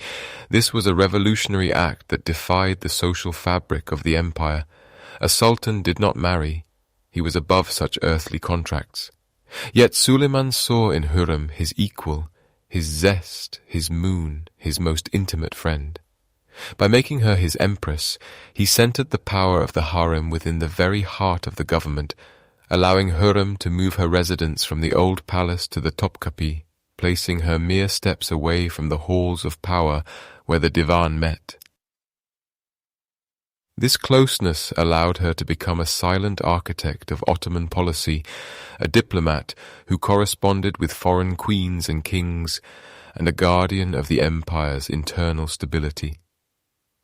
this was a revolutionary act that defied the social fabric of the empire. A sultan did not marry. He was above such earthly contracts. Yet Suleiman saw in Hürrem his equal, his zest, his moon, his most intimate friend. By making her his empress, he centered the power of the harem within the very heart of the government, allowing Hürrem to move her residence from the old palace to the Topkapi, placing her mere steps away from the halls of power where the divan met. This closeness allowed her to become a silent architect of Ottoman policy, a diplomat who corresponded with foreign queens and kings, and a guardian of the empire's internal stability.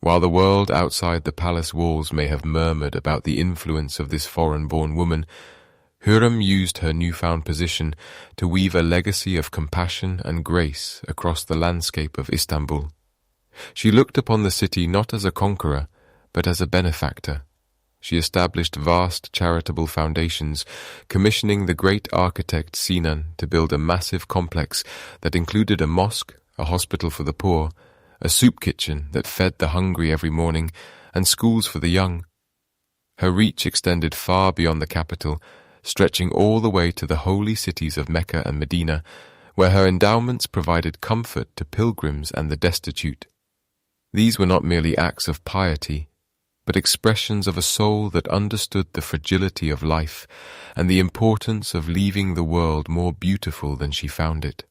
While the world outside the palace walls may have murmured about the influence of this foreign-born woman, Hürrem used her newfound position to weave a legacy of compassion and grace across the landscape of Istanbul. She looked upon the city not as a conqueror, but as a benefactor. She established vast charitable foundations, commissioning the great architect Sinan to build a massive complex that included a mosque, a hospital for the poor, a soup kitchen that fed the hungry every morning, and schools for the young. Her reach extended far beyond the capital, stretching all the way to the holy cities of Mecca and Medina, where her endowments provided comfort to pilgrims and the destitute. These were not merely acts of piety, but expressions of a soul that understood the fragility of life and the importance of leaving the world more beautiful than she found it.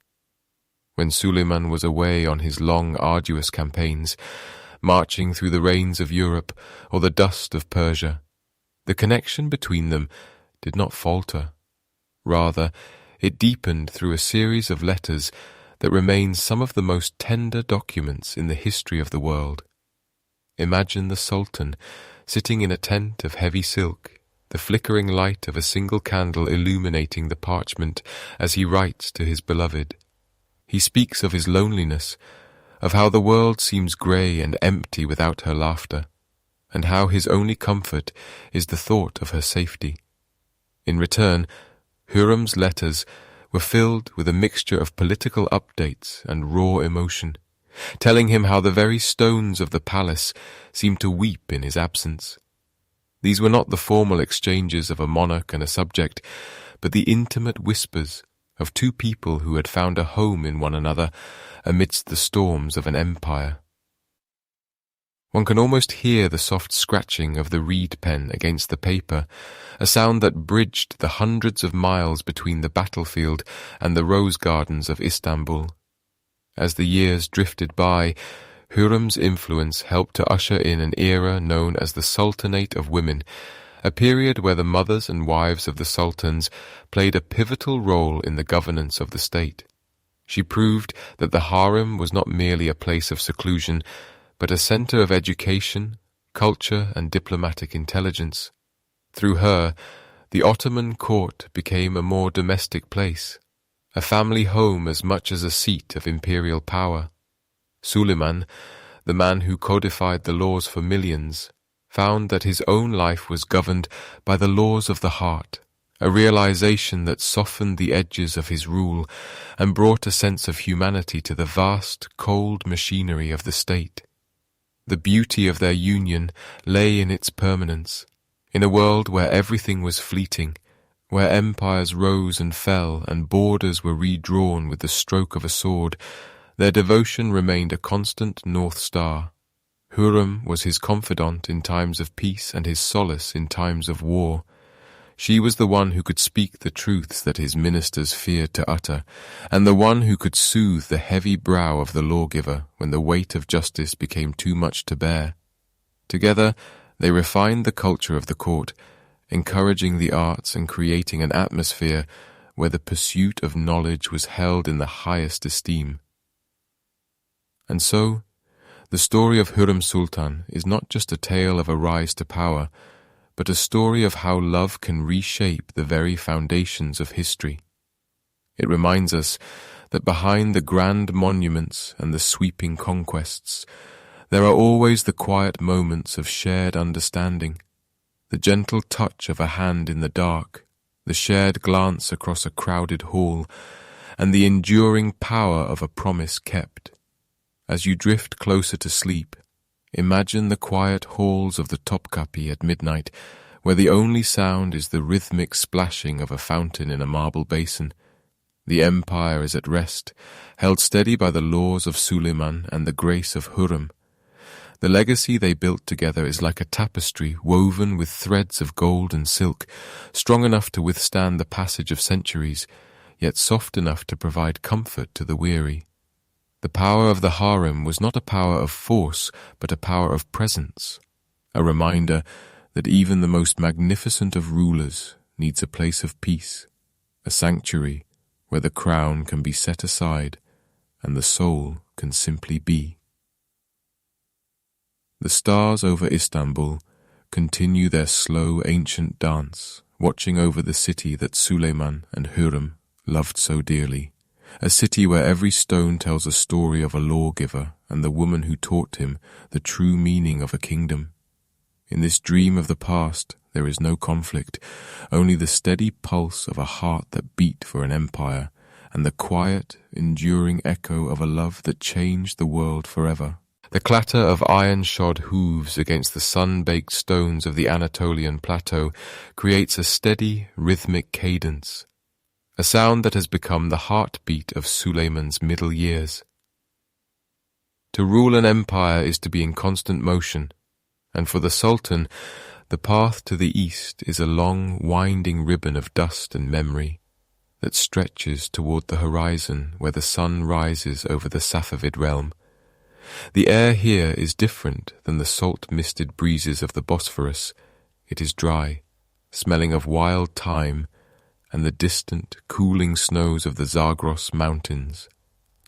When Suleiman was away on his long, arduous campaigns, marching through the rains of Europe or the dust of Persia, the connection between them did not falter. Rather, it deepened through a series of letters that remain some of the most tender documents in the history of the world. Imagine the Sultan sitting in a tent of heavy silk, the flickering light of a single candle illuminating the parchment as he writes to his beloved. He speaks of his loneliness, of how the world seems grey and empty without her laughter, and how his only comfort is the thought of her safety. In return, Hürrem's letters were filled with a mixture of political updates and raw emotion, telling him how the very stones of the palace seemed to weep in his absence. These were not the formal exchanges of a monarch and a subject, but the intimate whispers of two people who had found a home in one another amidst the storms of an empire. One can almost hear the soft scratching of the reed pen against the paper, a sound that bridged the hundreds of miles between the battlefield and the rose gardens of Istanbul. As the years drifted by, Hürrem's influence helped to usher in an era known as the Sultanate of Women, a period where the mothers and wives of the sultans played a pivotal role in the governance of the state. She proved that the harem was not merely a place of seclusion, but a center of education, culture, and diplomatic intelligence. Through her, the Ottoman court became a more domestic place, a family home as much as a seat of imperial power. Suleiman, the man who codified the laws for millions, found that his own life was governed by the laws of the heart, a realization that softened the edges of his rule and brought a sense of humanity to the vast, cold machinery of the state. The beauty of their union lay in its permanence, in a world where everything was fleeting, where empires rose and fell and borders were redrawn with the stroke of a sword. Their devotion remained a constant North Star. Hürrem was his confidant in times of peace and his solace in times of war. She was the one who could speak the truths that his ministers feared to utter, and the one who could soothe the heavy brow of the lawgiver when the weight of justice became too much to bear. Together, they refined the culture of the court, encouraging the arts and creating an atmosphere where the pursuit of knowledge was held in the highest esteem. And so, the story of Hürrem Sultan is not just a tale of a rise to power, but a story of how love can reshape the very foundations of history. It reminds us that behind the grand monuments and the sweeping conquests, there are always the quiet moments of shared understanding, the gentle touch of a hand in the dark, the shared glance across a crowded hall, and the enduring power of a promise kept. As you drift closer to sleep, imagine the quiet halls of the Topkapi at midnight, where the only sound is the rhythmic splashing of a fountain in a marble basin. The empire is at rest, held steady by the laws of Suleiman and the grace of Hürrem. The legacy they built together is like a tapestry woven with threads of gold and silk, strong enough to withstand the passage of centuries, yet soft enough to provide comfort to the weary. The power of the harem was not a power of force, but a power of presence, a reminder that even the most magnificent of rulers needs a place of peace, a sanctuary where the crown can be set aside and the soul can simply be. The stars over Istanbul continue their slow ancient dance, watching over the city that Suleiman and Hürrem loved so dearly, a city where every stone tells a story of a lawgiver and the woman who taught him the true meaning of a kingdom. In this dream of the past, there is no conflict, only the steady pulse of a heart that beat for an empire, and the quiet, enduring echo of a love that changed the world forever. The clatter of iron-shod hooves against the sun-baked stones of the Anatolian plateau creates a steady, rhythmic cadence, a sound that has become the heartbeat of Suleiman's middle years. To rule an empire is to be in constant motion, and for the Sultan, the path to the east is a long, winding ribbon of dust and memory that stretches toward the horizon where the sun rises over the Safavid realm. The air here is different than the salt-misted breezes of the Bosphorus. It is dry, smelling of wild thyme and the distant, cooling snows of the Zagros mountains.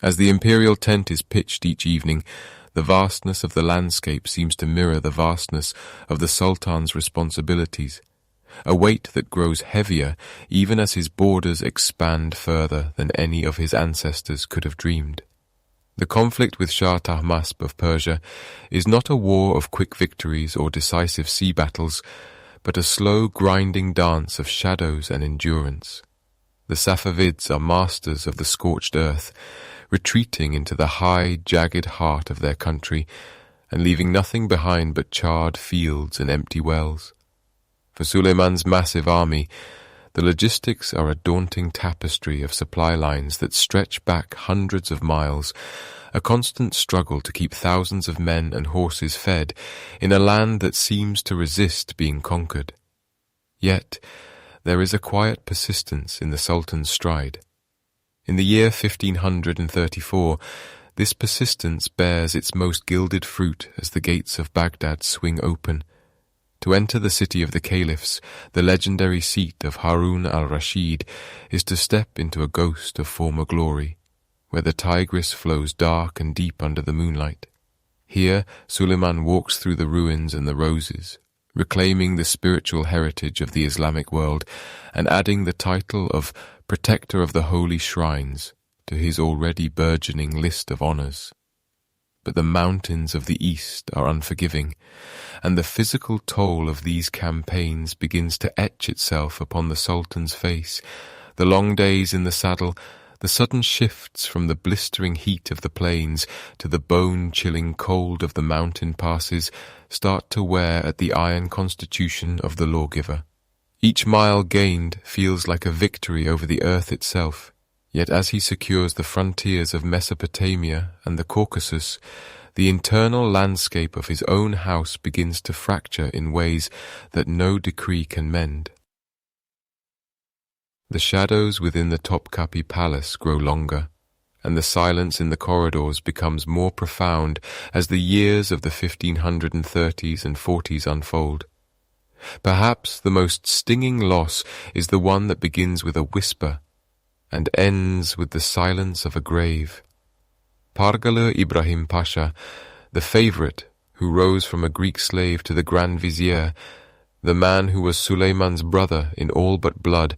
As the imperial tent is pitched each evening, the vastness of the landscape seems to mirror the vastness of the Sultan's responsibilities, a weight that grows heavier even as his borders expand further than any of his ancestors could have dreamed. The conflict with Shah Tahmasp of Persia is not a war of quick victories or decisive sea battles, but a slow grinding dance of shadows and endurance. The Safavids are masters of the scorched earth, retreating into the high, jagged heart of their country and leaving nothing behind but charred fields and empty wells. For Suleiman's massive army, the logistics are a daunting tapestry of supply lines that stretch back hundreds of miles, a constant struggle to keep thousands of men and horses fed in a land that seems to resist being conquered. Yet, there is a quiet persistence in the Sultan's stride. In the year 1534, this persistence bears its most gilded fruit as the gates of Baghdad swing open. To enter the city of the caliphs, the legendary seat of Harun al-Rashid, is to step into a ghost of former glory, where the Tigris flows dark and deep under the moonlight. Here, Suleiman walks through the ruins and the roses, reclaiming the spiritual heritage of the Islamic world and adding the title of Protector of the Holy Shrines to his already burgeoning list of honors. But the mountains of the east are unforgiving, and the physical toll of these campaigns begins to etch itself upon the Sultan's face. The long days in the saddle, the sudden shifts from the blistering heat of the plains to the bone-chilling cold of the mountain passes start to wear at the iron constitution of the lawgiver. Each mile gained feels like a victory over the earth itself. Yet as he secures the frontiers of Mesopotamia and the Caucasus, the internal landscape of his own house begins to fracture in ways that no decree can mend. The shadows within the Topkapi Palace grow longer, and the silence in the corridors becomes more profound as the years of the 1530s and 40s unfold. Perhaps the most stinging loss is the one that begins with a whisper and ends with the silence of a grave. Pargalı Ibrahim Pasha, the favorite who rose from a Greek slave to the Grand Vizier, the man who was Suleiman's brother in all but blood,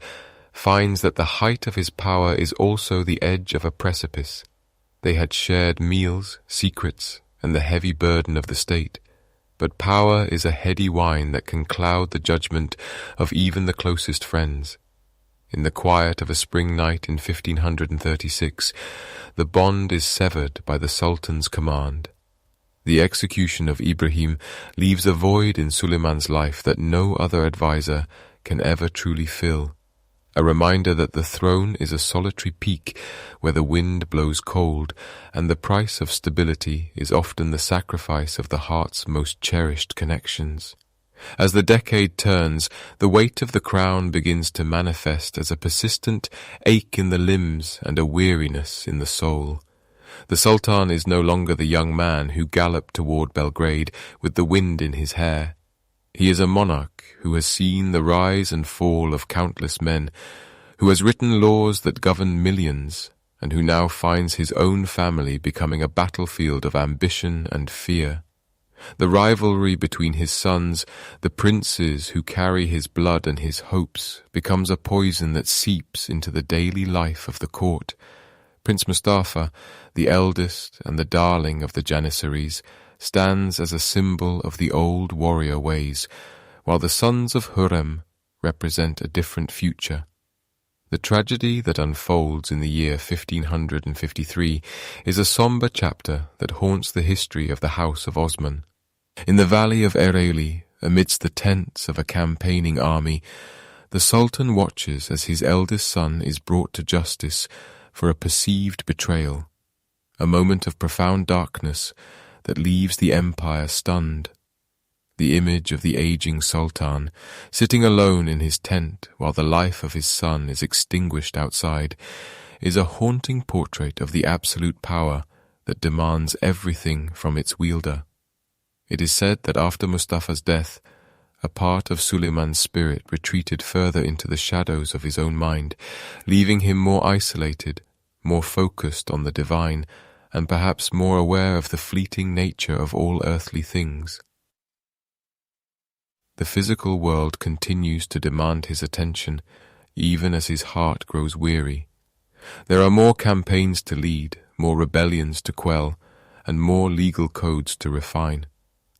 finds that the height of his power is also the edge of a precipice. They had shared meals, secrets, and the heavy burden of the state. But power is a heady wine that can cloud the judgment of even the closest friends. In the quiet of a spring night in 1536, the bond is severed by the Sultan's command. The execution of Ibrahim leaves a void in Suleiman's life that no other advisor can ever truly fill, a reminder that the throne is a solitary peak where the wind blows cold, and the price of stability is often the sacrifice of the heart's most cherished connections. As the decade turns, the weight of the crown begins to manifest as a persistent ache in the limbs and a weariness in the soul. The Sultan is no longer the young man who galloped toward Belgrade with the wind in his hair. He is a monarch who has seen the rise and fall of countless men, who has written laws that govern millions, and who now finds his own family becoming a battlefield of ambition and fear. The rivalry between his sons, the princes who carry his blood and his hopes, becomes a poison that seeps into the daily life of the court. Prince Mustafa, the eldest and the darling of the Janissaries, stands as a symbol of the old warrior ways, while the sons of Hürrem represent a different future. The tragedy that unfolds in the year 1553 is a somber chapter that haunts the history of the House of Osman. In the valley of Ereğli, amidst the tents of a campaigning army, the Sultan watches as his eldest son is brought to justice for a perceived betrayal, a moment of profound darkness that leaves the empire stunned. The image of the aging Sultan, sitting alone in his tent while the life of his son is extinguished outside, is a haunting portrait of the absolute power that demands everything from its wielder. It is said that after Mustafa's death, a part of Suleiman's spirit retreated further into the shadows of his own mind, leaving him more isolated, more focused on the divine, and perhaps more aware of the fleeting nature of all earthly things. The physical world continues to demand his attention, even as his heart grows weary. There are more campaigns to lead, more rebellions to quell, and more legal codes to refine.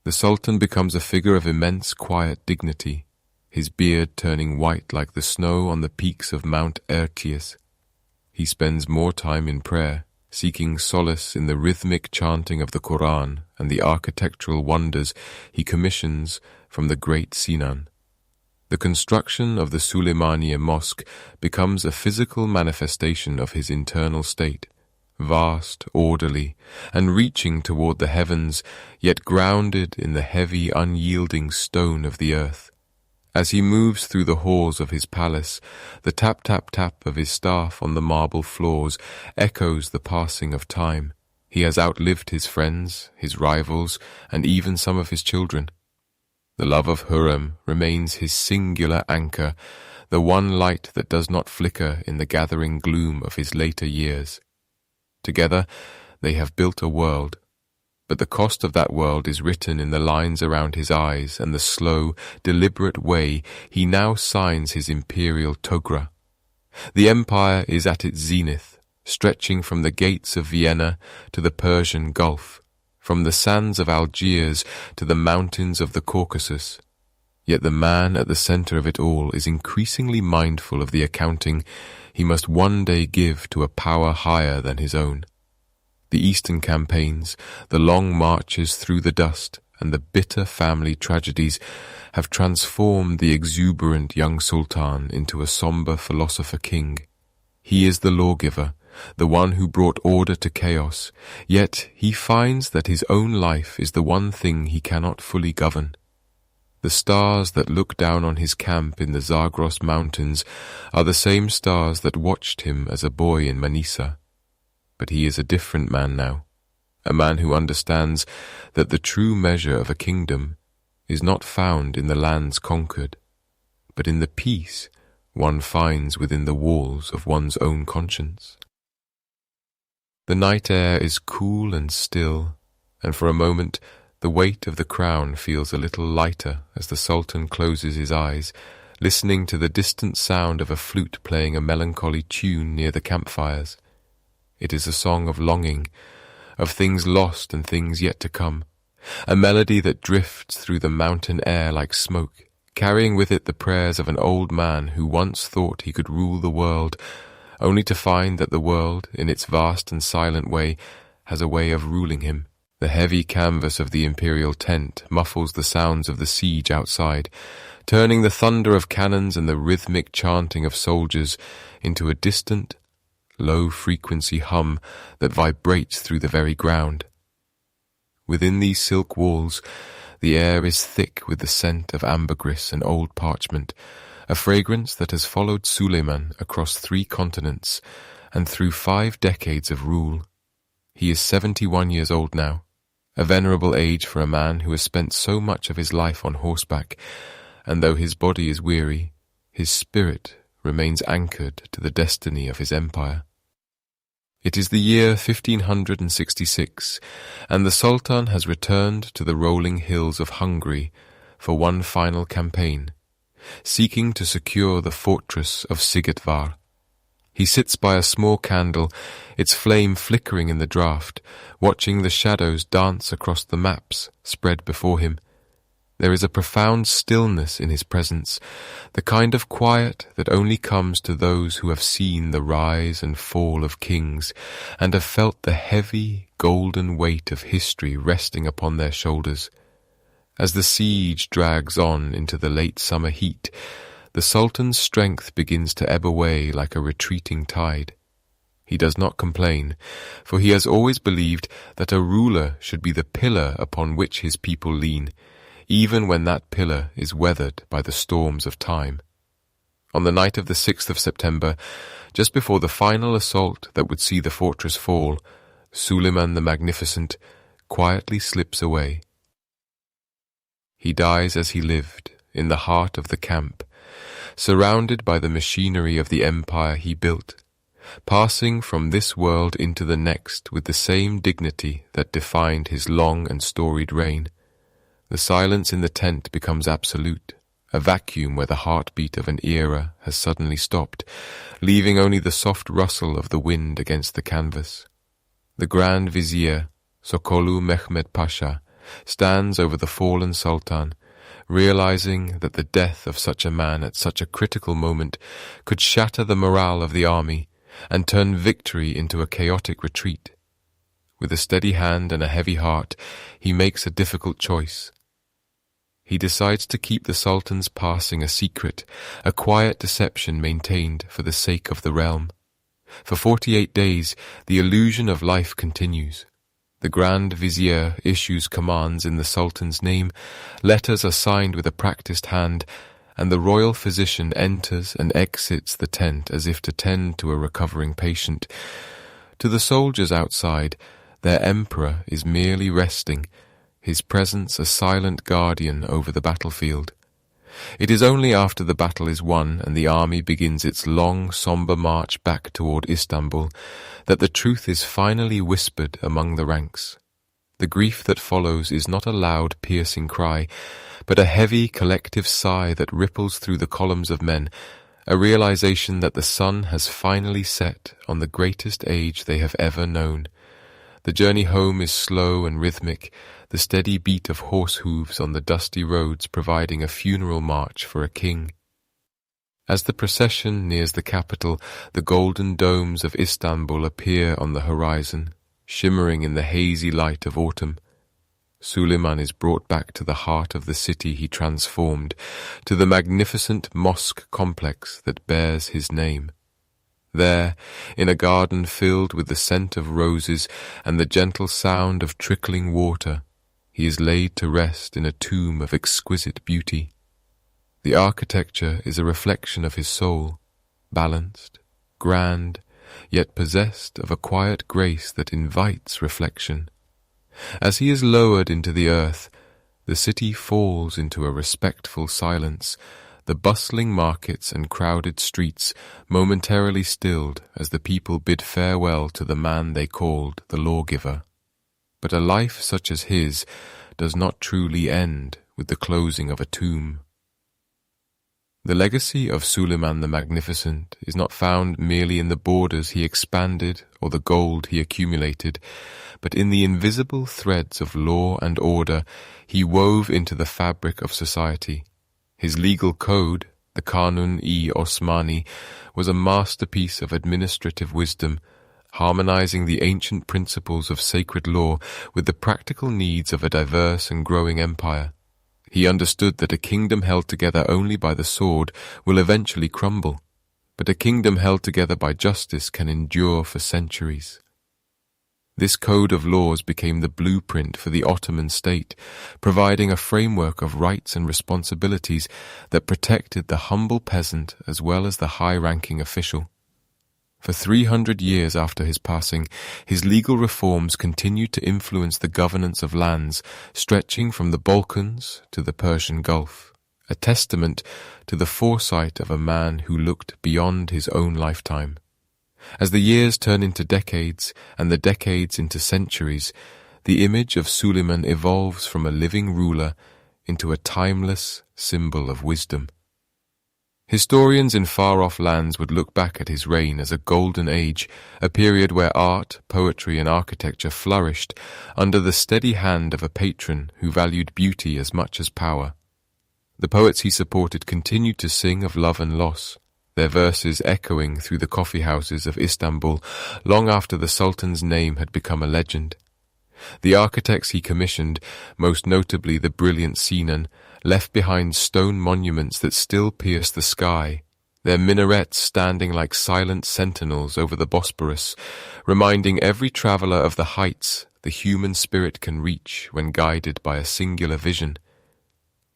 The Sultan becomes a figure of immense quiet dignity, his beard turning white like the snow on the peaks of Mount Erciyes. He spends more time in prayer, seeking solace in the rhythmic chanting of the Quran and the architectural wonders he commissions from the great Sinan. The construction of the Suleymaniye Mosque becomes a physical manifestation of his internal state, vast, orderly, and reaching toward the heavens, yet grounded in the heavy, unyielding stone of the earth. As he moves through the halls of his palace, the tap-tap-tap of his staff on the marble floors echoes the passing of time. He has outlived his friends, his rivals, and even some of his children. The love of Hürrem remains his singular anchor, the one light that does not flicker in the gathering gloom of his later years. Together, they have built a world, but the cost of that world is written in the lines around his eyes and the slow, deliberate way he now signs his imperial togra. The empire is at its zenith, stretching from the gates of Vienna to the Persian Gulf, from the sands of Algiers to the mountains of the Caucasus. Yet the man at the center of it all is increasingly mindful of the accounting he must one day give to a power higher than his own. The Eastern campaigns, the long marches through the dust, and the bitter family tragedies have transformed the exuberant young Sultan into a somber philosopher king. He is the lawgiver, the one who brought order to chaos, yet he finds that his own life is the one thing he cannot fully govern. The stars that look down on his camp in the Zagros mountains are the same stars that watched him as a boy in Manisa. But he is a different man now, a man who understands that the true measure of a kingdom is not found in the lands conquered, but in the peace one finds within the walls of one's own conscience. The night air is cool and still, and for a moment the weight of the crown feels a little lighter as the Sultan closes his eyes, listening to the distant sound of a flute playing a melancholy tune near the campfires. It is a song of longing, of things lost and things yet to come, a melody that drifts through the mountain air like smoke, carrying with it the prayers of an old man who once thought he could rule the world, only to find that the world, in its vast and silent way, has a way of ruling him. The heavy canvas of the imperial tent muffles the sounds of the siege outside, turning the thunder of cannons and the rhythmic chanting of soldiers into a distant, low-frequency hum that vibrates through the very ground. Within these silk walls, The air is thick with the scent of ambergris and old parchment, a fragrance that has followed Suleiman across 3 continents and through 5 decades of rule. He is 71 years old now, a venerable age for a man who has spent so much of his life on horseback, and though his body is weary, his spirit remains anchored to the destiny of his empire. It is the year 1566, and the Sultan has returned to the rolling hills of Hungary for one final campaign, seeking to secure the fortress of Sigetvar. He sits by a small candle, its flame flickering in the draught, watching the shadows dance across the maps spread before him. There is a profound stillness in his presence, the kind of quiet that only comes to those who have seen the rise and fall of kings and have felt the heavy, golden weight of history resting upon their shoulders. As the siege drags on into the late summer heat, the Sultan's strength begins to ebb away like a retreating tide. He does not complain, for he has always believed that a ruler should be the pillar upon which his people lean, even when that pillar is weathered by the storms of time. On the night of the 6th of September, just before the final assault that would see the fortress fall, Suleiman the Magnificent quietly slips away. He dies as he lived, in the heart of the camp, surrounded by the machinery of the empire he built, passing from this world into the next with the same dignity that defined his long and storied reign. The silence in the tent becomes absolute, a vacuum where the heartbeat of an era has suddenly stopped, leaving only the soft rustle of the wind against the canvas. The Grand Vizier, Sokolu Mehmed Pasha, stands over the fallen Sultan, realizing that the death of such a man at such a critical moment could shatter the morale of the army and turn victory into a chaotic retreat. With a steady hand and a heavy heart, he makes a difficult choice. He decides to keep the Sultan's passing a secret, a quiet deception maintained for the sake of the realm. For 48 days, the illusion of life continues. The Grand Vizier issues commands in the Sultan's name, letters are signed with a practiced hand, and the royal physician enters and exits the tent as if to tend to a recovering patient. To the soldiers outside, their emperor is merely resting, his presence a silent guardian over the battlefield. It is only after the battle is won and the army begins its long, sombre march back toward Istanbul that the truth is finally whispered among the ranks. The grief that follows is not a loud, piercing cry, but a heavy, collective sigh that ripples through the columns of men, a realization that the sun has finally set on the greatest age they have ever known. The journey home is slow and rhythmic, the steady beat of horse hooves on the dusty roads providing a funeral march for a king. As the procession nears the capital, the golden domes of Istanbul appear on the horizon, shimmering in the hazy light of autumn. Suleiman is brought back to the heart of the city he transformed, to the magnificent mosque complex that bears his name. There, in a garden filled with the scent of roses and the gentle sound of trickling water, he is laid to rest in a tomb of exquisite beauty. The architecture is a reflection of his soul, balanced, grand, yet possessed of a quiet grace that invites reflection. As he is lowered into the earth, the city falls into a respectful silence, the bustling markets and crowded streets momentarily stilled as the people bid farewell to the man they called the Lawgiver. But a life such as his does not truly end with the closing of a tomb. The legacy of Suleiman the Magnificent is not found merely in the borders he expanded or the gold he accumulated, but in the invisible threads of law and order he wove into the fabric of society. His legal code, the Kanuni Osmani, was a masterpiece of administrative wisdom, harmonizing the ancient principles of sacred law with the practical needs of a diverse and growing empire. He understood that a kingdom held together only by the sword will eventually crumble, but a kingdom held together by justice can endure for centuries. This code of laws became the blueprint for the Ottoman state, providing a framework of rights and responsibilities that protected the humble peasant as well as the high-ranking official. For 300 years after his passing, his legal reforms continued to influence the governance of lands stretching from the Balkans to the Persian Gulf, a testament to the foresight of a man who looked beyond his own lifetime. As the years turn into decades and the decades into centuries, the image of Suleiman evolves from a living ruler into a timeless symbol of wisdom. Historians in far-off lands would look back at his reign as a golden age, a period where art, poetry and architecture flourished under the steady hand of a patron who valued beauty as much as power. The poets he supported continued to sing of love and loss, their verses echoing through the coffee houses of Istanbul long after the Sultan's name had become a legend. The architects he commissioned, most notably the brilliant Sinan, left behind stone monuments that still pierce the sky, their minarets standing like silent sentinels over the Bosporus, reminding every traveller of the heights the human spirit can reach when guided by a singular vision.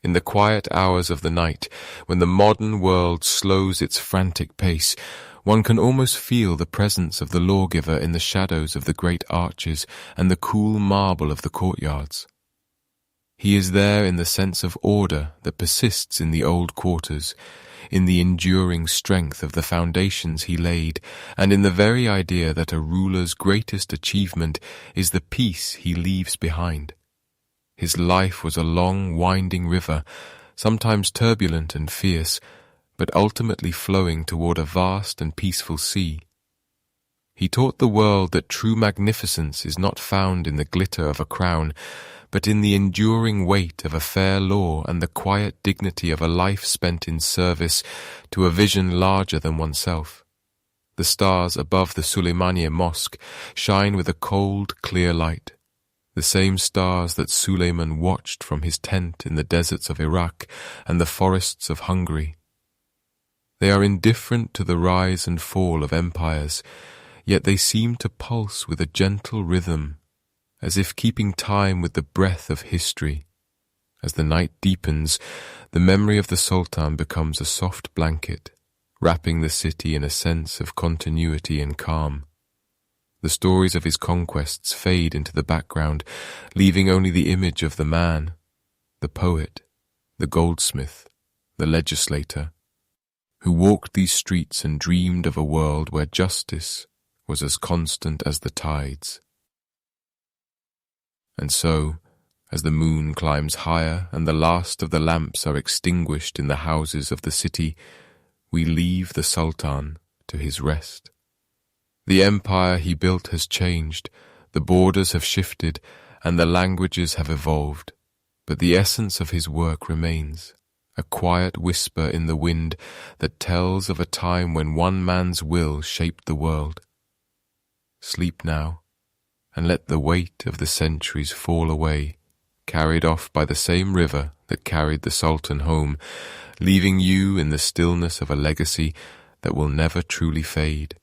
In the quiet hours of the night, when the modern world slows its frantic pace, one can almost feel the presence of the Lawgiver in the shadows of the great arches and the cool marble of the courtyards. He is there in the sense of order that persists in the old quarters, in the enduring strength of the foundations he laid, and in the very idea that a ruler's greatest achievement is the peace he leaves behind. His life was a long, winding river, sometimes turbulent and fierce, but ultimately flowing toward a vast and peaceful sea. He taught the world that true magnificence is not found in the glitter of a crown, but in the enduring weight of a fair law and the quiet dignity of a life spent in service to a vision larger than oneself. The stars above the Suleymaniye Mosque shine with a cold, clear light, the same stars that Suleiman watched from his tent in the deserts of Iraq and the forests of Hungary. They are indifferent to the rise and fall of empires, yet they seem to pulse with a gentle rhythm, as if keeping time with the breath of history. As the night deepens, the memory of the Sultan becomes a soft blanket, wrapping the city in a sense of continuity and calm. The stories of his conquests fade into the background, leaving only the image of the man, the poet, the goldsmith, the legislator, who walked these streets and dreamed of a world where justice was as constant as the tides. And so, as the moon climbs higher and the last of the lamps are extinguished in the houses of the city, we leave the Sultan to his rest. The empire he built has changed, the borders have shifted, and the languages have evolved, but the essence of his work remains, a quiet whisper in the wind that tells of a time when one man's will shaped the world. Sleep now, and let the weight of the centuries fall away, carried off by the same river that carried the Sultan home, leaving you in the stillness of a legacy that will never truly fade.